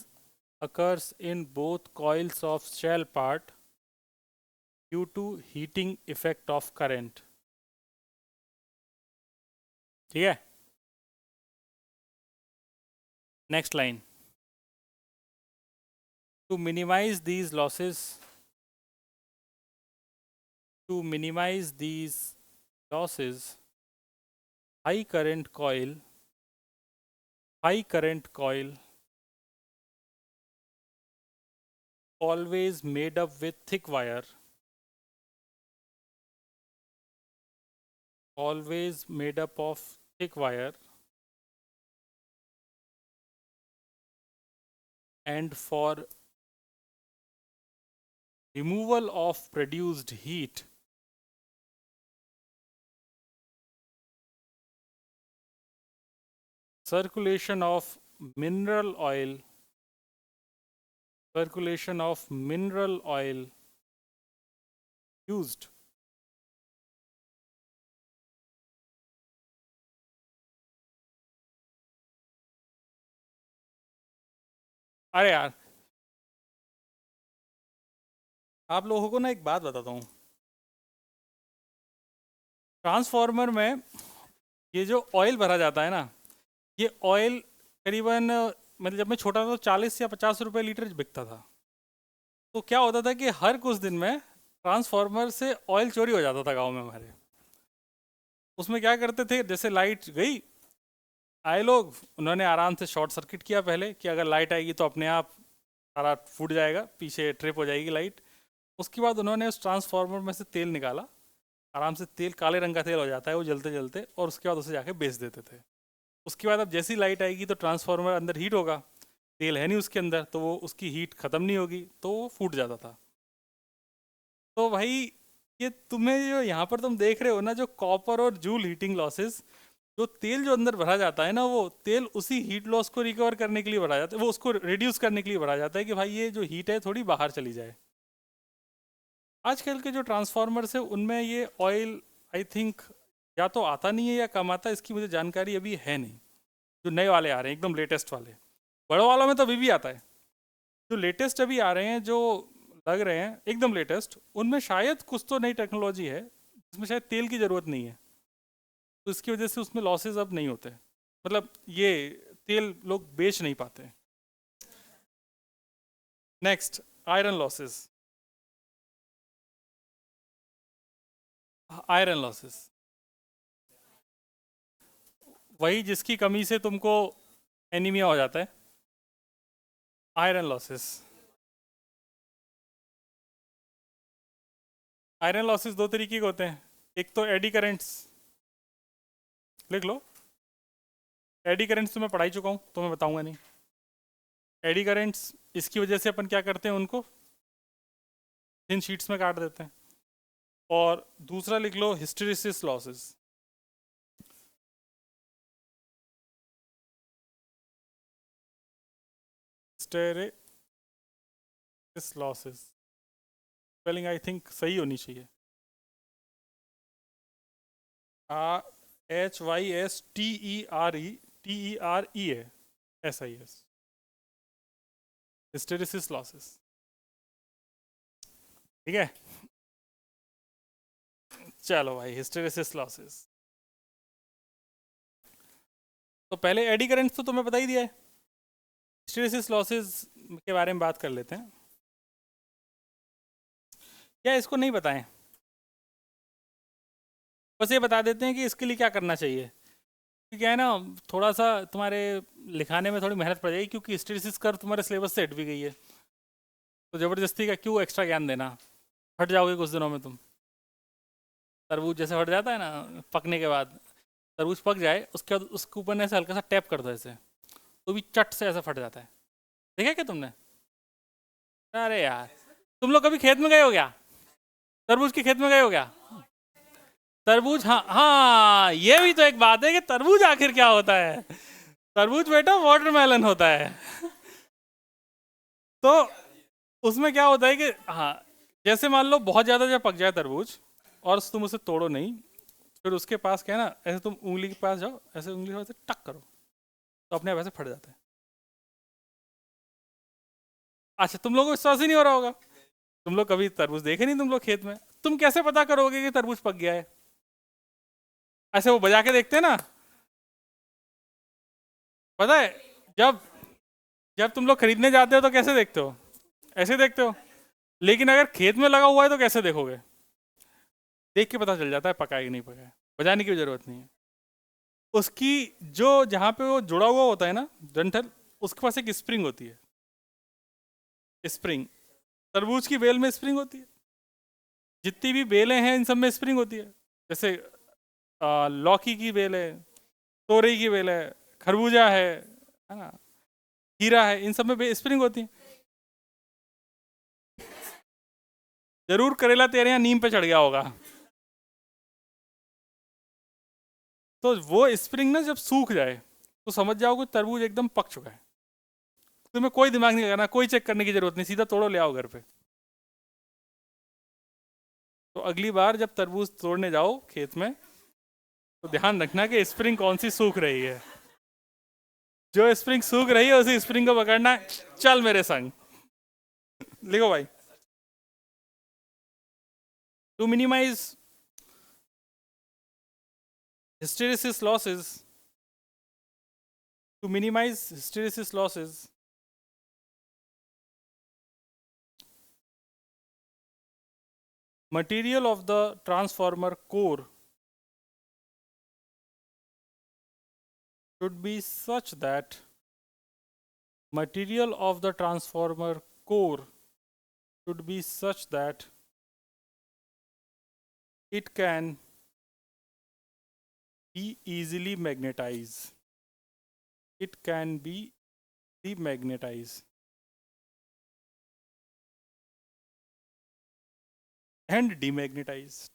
occurs in both coils of shell part due to heating effect of current. ठीक है. Next line. To minimize these losses, high current coil always made up with thick wire, always made up of thick wire, and for removal of produced heat, circulation of mineral oil used. अरे यार, आप लोगों को ना एक बात बताता हूँ. ट्रांसफार्मर में ये जो ऑयल भरा जाता है ना, ये ऑयल करीबन मतलब जब मैं छोटा था तो 40 या 50 रुपए लीटर बिकता था। तो क्या होता था कि हर कुछ दिन में ट्रांसफार्मर से ऑयल चोरी हो जाता था गांव में हमारे। उसमें क्या करते थे, जैसे लाइट गई, आए लोग, उन्होंने आराम से शॉर्ट सर्किट किया पहले कि अगर लाइट आएगी तो अपने आप सारा फूट जाएगा, पीछे ट्रिप हो जाएगी लाइट। उसके बाद उन्होंने उस ट्रांसफार्मर में से तेल निकाला, आराम से तेल काले रंग का तेल हो जाता है वो जलते जलते, और उसके बाद उसे जाके बेच देते थे। उसके बाद अब जैसी लाइट आएगी तो ट्रांसफार्मर अंदर हीट होगा, तेल है नहीं उसके अंदर, तो वो उसकी हीट ख़त्म नहीं होगी तो वो फूट जाता था। तो भाई ये तुम्हें जो यहाँ पर तुम देख रहे हो ना, जो कॉपर और जूल हीटिंग लॉसेस, जो तेल जो अंदर भरा जाता है ना, वो तेल उसी हीट लॉस को रिकवर करने के लिए भरा जाता है, वो उसको रिड्यूस करने के लिए भरा जाता है कि भाई ये जो हीट है थोड़ी बाहर चली जाए। आजकल के जो ट्रांसफार्मर्स है उनमें ये ऑयल आई थिंक या तो आता नहीं है या कम आता है, इसकी मुझे जानकारी अभी है नहीं। जो नए वाले आ रहे हैं एकदम लेटेस्ट वाले, बड़ों वालों में तो अभी भी आता है। जो लेटेस्ट अभी आ रहे हैं, जो लग रहे हैं एकदम लेटेस्ट, उनमें शायद कुछ तो नई टेक्नोलॉजी है जिसमें शायद तेल की ज़रूरत नहीं है, तो इसकी वजह से उसमें लॉसेज अब नहीं होते, मतलब ये तेल लोग बेच नहीं पाते। Next, iron losses. Iron losses वही जिसकी कमी से तुमको एनीमिया हो जाता है। आयरन लॉसेस, आयरन लॉसेस दो तरीके के होते हैं। एक तो एडी करेंट्स, लिख लो। एडी करेंट्स तो मैं पढ़ा ही चुका हूँ तो मैं बताऊंगा नहीं। एडी करेंट्स, इसकी वजह से अपन क्या करते हैं, उनको थिन शीट्स में काट देते हैं। और दूसरा लिख लो hysteresis losses. Hysteresis losses, spelling I think सही होनी चाहिए। HYSTERE SIS, hysteresis losses. ठीक है, चलो भाई, हिस्टेरिसिस लॉसेस। तो पहले एडी करेंट्स तो तुम्हें बता ही दिया है, हिस्टेरिसिस लॉसेस के बारे में बात कर लेते हैं। क्या इसको नहीं बताएं, बस ये बता देते हैं कि इसके लिए क्या करना चाहिए। क्या है ना, थोड़ा सा तुम्हारे लिखाने में थोड़ी मेहनत पड़ जाएगी, क्योंकि हिस्टेरिसिस कर्व तुम्हारे सिलेबस से हट भी गई है, तो ज़बरदस्ती का क्यों एक्स्ट्रा ज्ञान देना, हट जाओगे कुछ दिनों में तुम। तरबूज जैसे हट जाता है ना पकने के बाद, तरबूज पक जाए उसके बाद उसके ऊपर ने ऐसे हल्का सा टैप कर दो ऐसे, तो भी चट से ऐसा फट जाता है। देखा क्या तुमने? अरे यार, तुम लोग कभी खेत में गए हो क्या? तरबूज के खेत में गए हो क्या? तरबूज, हाँ हाँ, ये भी तो एक बात है कि तरबूज आखिर क्या होता है। तरबूज बेटा वाटरमेलन होता है। तो उसमें क्या होता है कि हाँ, जैसे मान लो बहुत ज़्यादा जब पक जाए तरबूज और तुम उसे तोड़ो नहीं, फिर उसके पास क्या है ना, ऐसे तुम उंगली के पास जाओ, ऐसे उंगली से ऐसे टक करो, तो अपने आप ऐसे फट जाता है। अच्छा, तुम लोगों को विश्वास ही नहीं हो रहा होगा, तुम लोग कभी तरबूज देखे नहीं तुम लोग खेत में, तुम कैसे पता करोगे कि तरबूज पक गया है? ऐसे वो बजा के देखते हैं ना, पता है, जब जब तुम लोग खरीदने जाते हो तो कैसे देखते हो? ऐसे देखते हो। लेकिन अगर खेत में लगा हुआ है तो कैसे देखोगे? देख के पता चल जाता है पका है कि नहीं पका है, बजाने की जरूरत नहीं है। उसकी जो जहाँ पे वो जुड़ा हुआ होता है ना डंठल, उसके पास एक स्प्रिंग होती है, स्प्रिंग। तरबूज की बेल में स्प्रिंग होती है, जितनी भी बेलें हैं इन सब में स्प्रिंग होती है। जैसे लौकी की बेल है, तोरई की बेल है, खरबूजा है ना, खीरा है, इन सब में स्प्रिंग होती है। जरूर करेला तेरे यहाँ नीम पे चढ़ गया होगा। तो वो स्प्रिंग ना जब सूख जाए तो समझ जाओ कि तरबूज एकदम पक चुका है। तुम्हें कोई दिमाग नहीं लगाना, कोई चेक करने की जरूरत नहीं, सीधा तोड़ो ले आओ घर पे। तो अगली बार जब तरबूज तोड़ने जाओ खेत में, तो ध्यान रखना कि स्प्रिंग कौन सी सूख रही है। जो स्प्रिंग सूख रही है उसी स्प्रिंग को पकड़ना, चल मेरे संग। लिखो भाई, to minimize hysteresis losses, To minimize hysteresis losses, material of the transformer core should be such that material of the transformer core should be such that it can be easily magnetized. It can be demagnetized and demagnetized.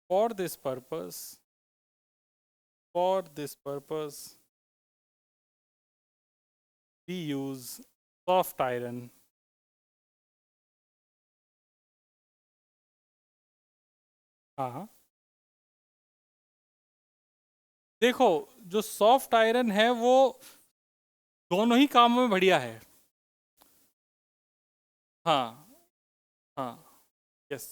For this purpose, we use soft iron. हाँ, देखो जो soft iron है वो दोनों ही कामों में बढ़िया है. हाँ हाँ, yes.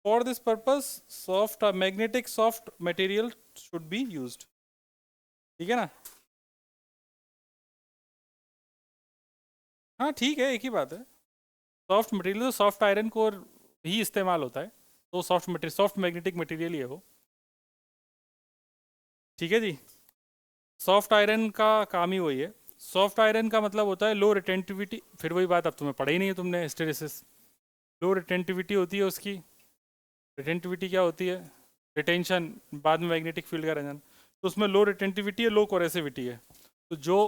For this purpose soft magnetic soft material should be used. ठीक है ना? हाँ ठीक है, एक ही बात है. सॉफ्ट मटेरियल तो सॉफ्ट आयरन को ही इस्तेमाल होता है, तो सॉफ्ट मैग्नेटिक मटेरियल ही है वो. ठीक है जी. सॉफ्ट आयरन का काम ही वही है. सॉफ्ट आयरन का मतलब होता है लो रिटेंटिविटी. फिर वही बात, अब तुम्हें पढ़ा ही नहीं है तुमने हिस्टेरेसिस. लो रिटेंटिविटी होती है उसकी. रिटेंटिविटी क्या होती है? रिटेंशन, बाद में मैग्नेटिक फील्ड का रहना. तो उसमें लो रिटेंटिविटी है, लो कोरेसिविटी है. तो जो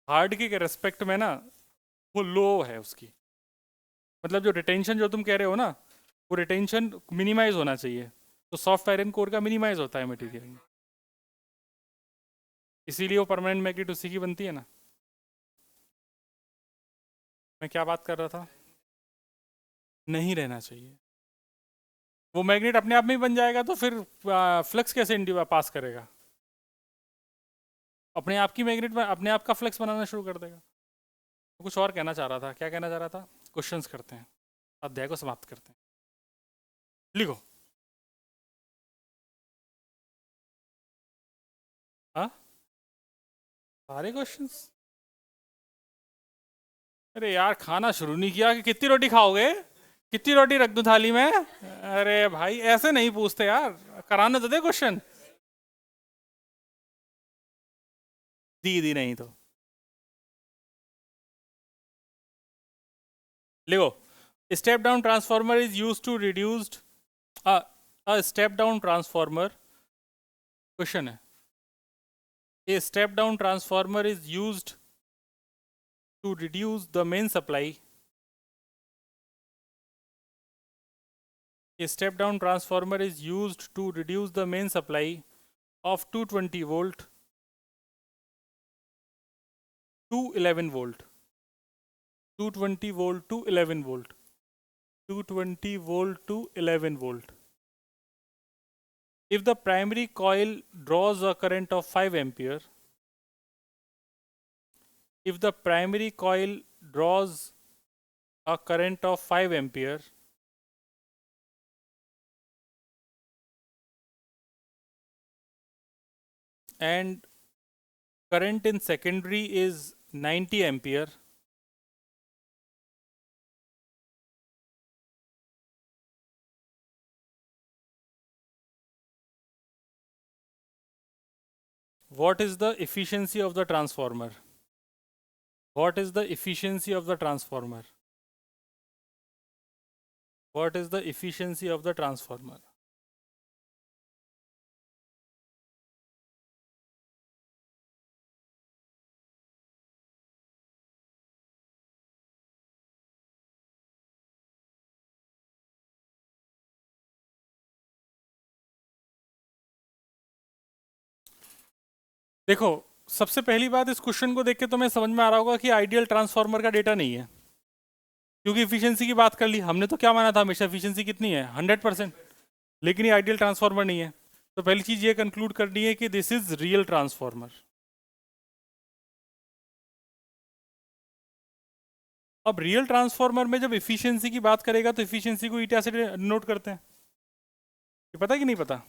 हार्ड के रेस्पेक्ट में ना वो लो है उसकी. मतलब जो रिटेंशन जो तुम कह रहे हो ना, वो रिटेंशन मिनिमाइज होना चाहिए. तो सॉफ्ट आयरन कोर का मिनिमाइज होता है मटेरियल, इसीलिए वो परमानेंट मैग्नेट उसी की बनती है ना. मैं क्या बात कर रहा था? नहीं रहना चाहिए. वो मैग्नेट अपने आप में ही बन जाएगा तो फिर फ्लक्स कैसे पास करेगा? अपने आप की मैग्नेट अपने आप का फ्लक्स बनाना शुरू कर देगा. तो कुछ और कहना चाह रहा था. क्या कहना चाह रहा था? क्वेश्चंस करते हैं, अध्याय को समाप्त करते हैं. लिखो. हाँ, सारे क्वेश्चंस. अरे यार, खाना शुरू नहीं किया कि कितनी रोटी खाओगे, कितनी रोटी रख दूं थाली में? अरे भाई ऐसे नहीं पूछते यार, कराने तो दे क्वेश्चन. दी नहीं तो लिखो. Step down transformer is use to reduced. Step down transformer, question है. A step down transformer is used to reduce the main supply. A step down transformer is used to reduce the main supply of 220 volt to 11 volt. 220 volt to 11 volt. 220 volt to 11 volt. If the primary coil draws a current of 5 ampere, if the primary coil draws a current of 5 ampere, and current in secondary is 90 ampere, what is the efficiency of the transformer? What is the efficiency of the transformer? What is the efficiency of the transformer? देखो, सबसे पहली बात, इस question को देख के तुम्हें समझ में आ रहा होगा कि आइडियल ट्रांसफार्मर का डेटा नहीं है, क्योंकि इफिशियंसी की बात कर ली हमने. तो क्या माना था हमेशा, इफिशियंसी कितनी है? 100%. लेकिन ये आइडियल ट्रांसफार्मर नहीं है. तो पहली चीज ये कंक्लूड करनी है कि दिस इज रियल ट्रांसफार्मर. अब रियल ट्रांसफार्मर में जब इफिशियंसी की बात करेगा तो इफिशियंसी को ईटा से नोट करते हैं. ये पता कि नहीं पता?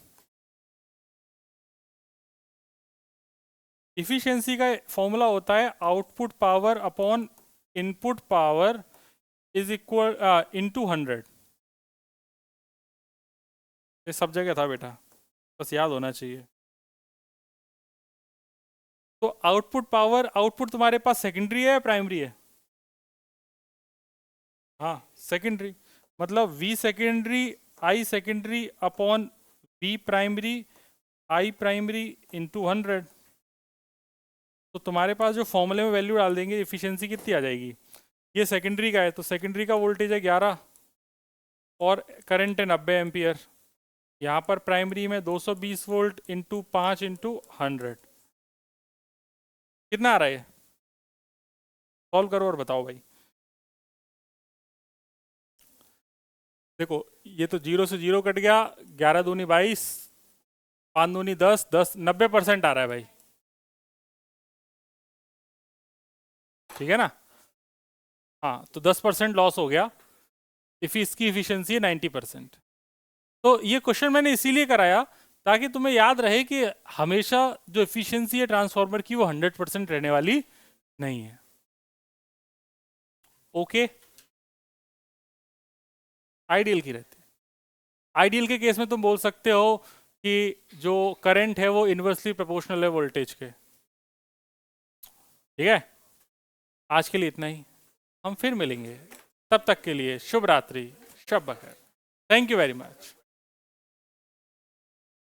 इफिशियंसी का फॉर्मूला होता है output power upon input power is equal into 100। ये सब जगह था बेटा, बस याद होना चाहिए। तो आउटपुट पावर, आउटपुट तुम्हारे पास सेकेंडरी है या प्राइमरी है? हाँ सेकेंडरी, मतलब V secondary I secondary upon V primary I primary into 100। तो तुम्हारे पास जो फॉर्मूले में वैल्यू डाल देंगे इफिशियंसी कितनी आ जाएगी? ये सेकेंडरी का है तो सेकेंडरी का वोल्टेज है 11 और करंट है 90 एम्पियर। यहाँ पर प्राइमरी में 220 वोल्ट इंटू 5 इंटू 100 कितना आ रहा है? सॉल्व करो और बताओ भाई। देखो ये तो 0 से 0 कट गया, 11 दूनी 22, 5 दूनी 10, 10 90% आ रहा है भाई, ठीक है ना? हाँ तो 10% लॉस हो गया, इसकी इफिशियंसी है 90%। तो ये क्वेश्चन मैंने इसीलिए कराया ताकि तुम्हें याद रहे कि हमेशा जो एफिशिएंसी है ट्रांसफार्मर की वो 100% रहने वाली नहीं है। ओके, आइडियल की रहती है। आइडियल के केस में तुम बोल सकते हो कि जो करंट है वो इनवर्सली प्रोपोर्शनल है वोल्टेज के। ठीक है, आज के लिए इतना ही, हम फिर मिलेंगे, तब तक के लिए शुभ रात्रि, शब बखैर, थैंक यू वेरी मच।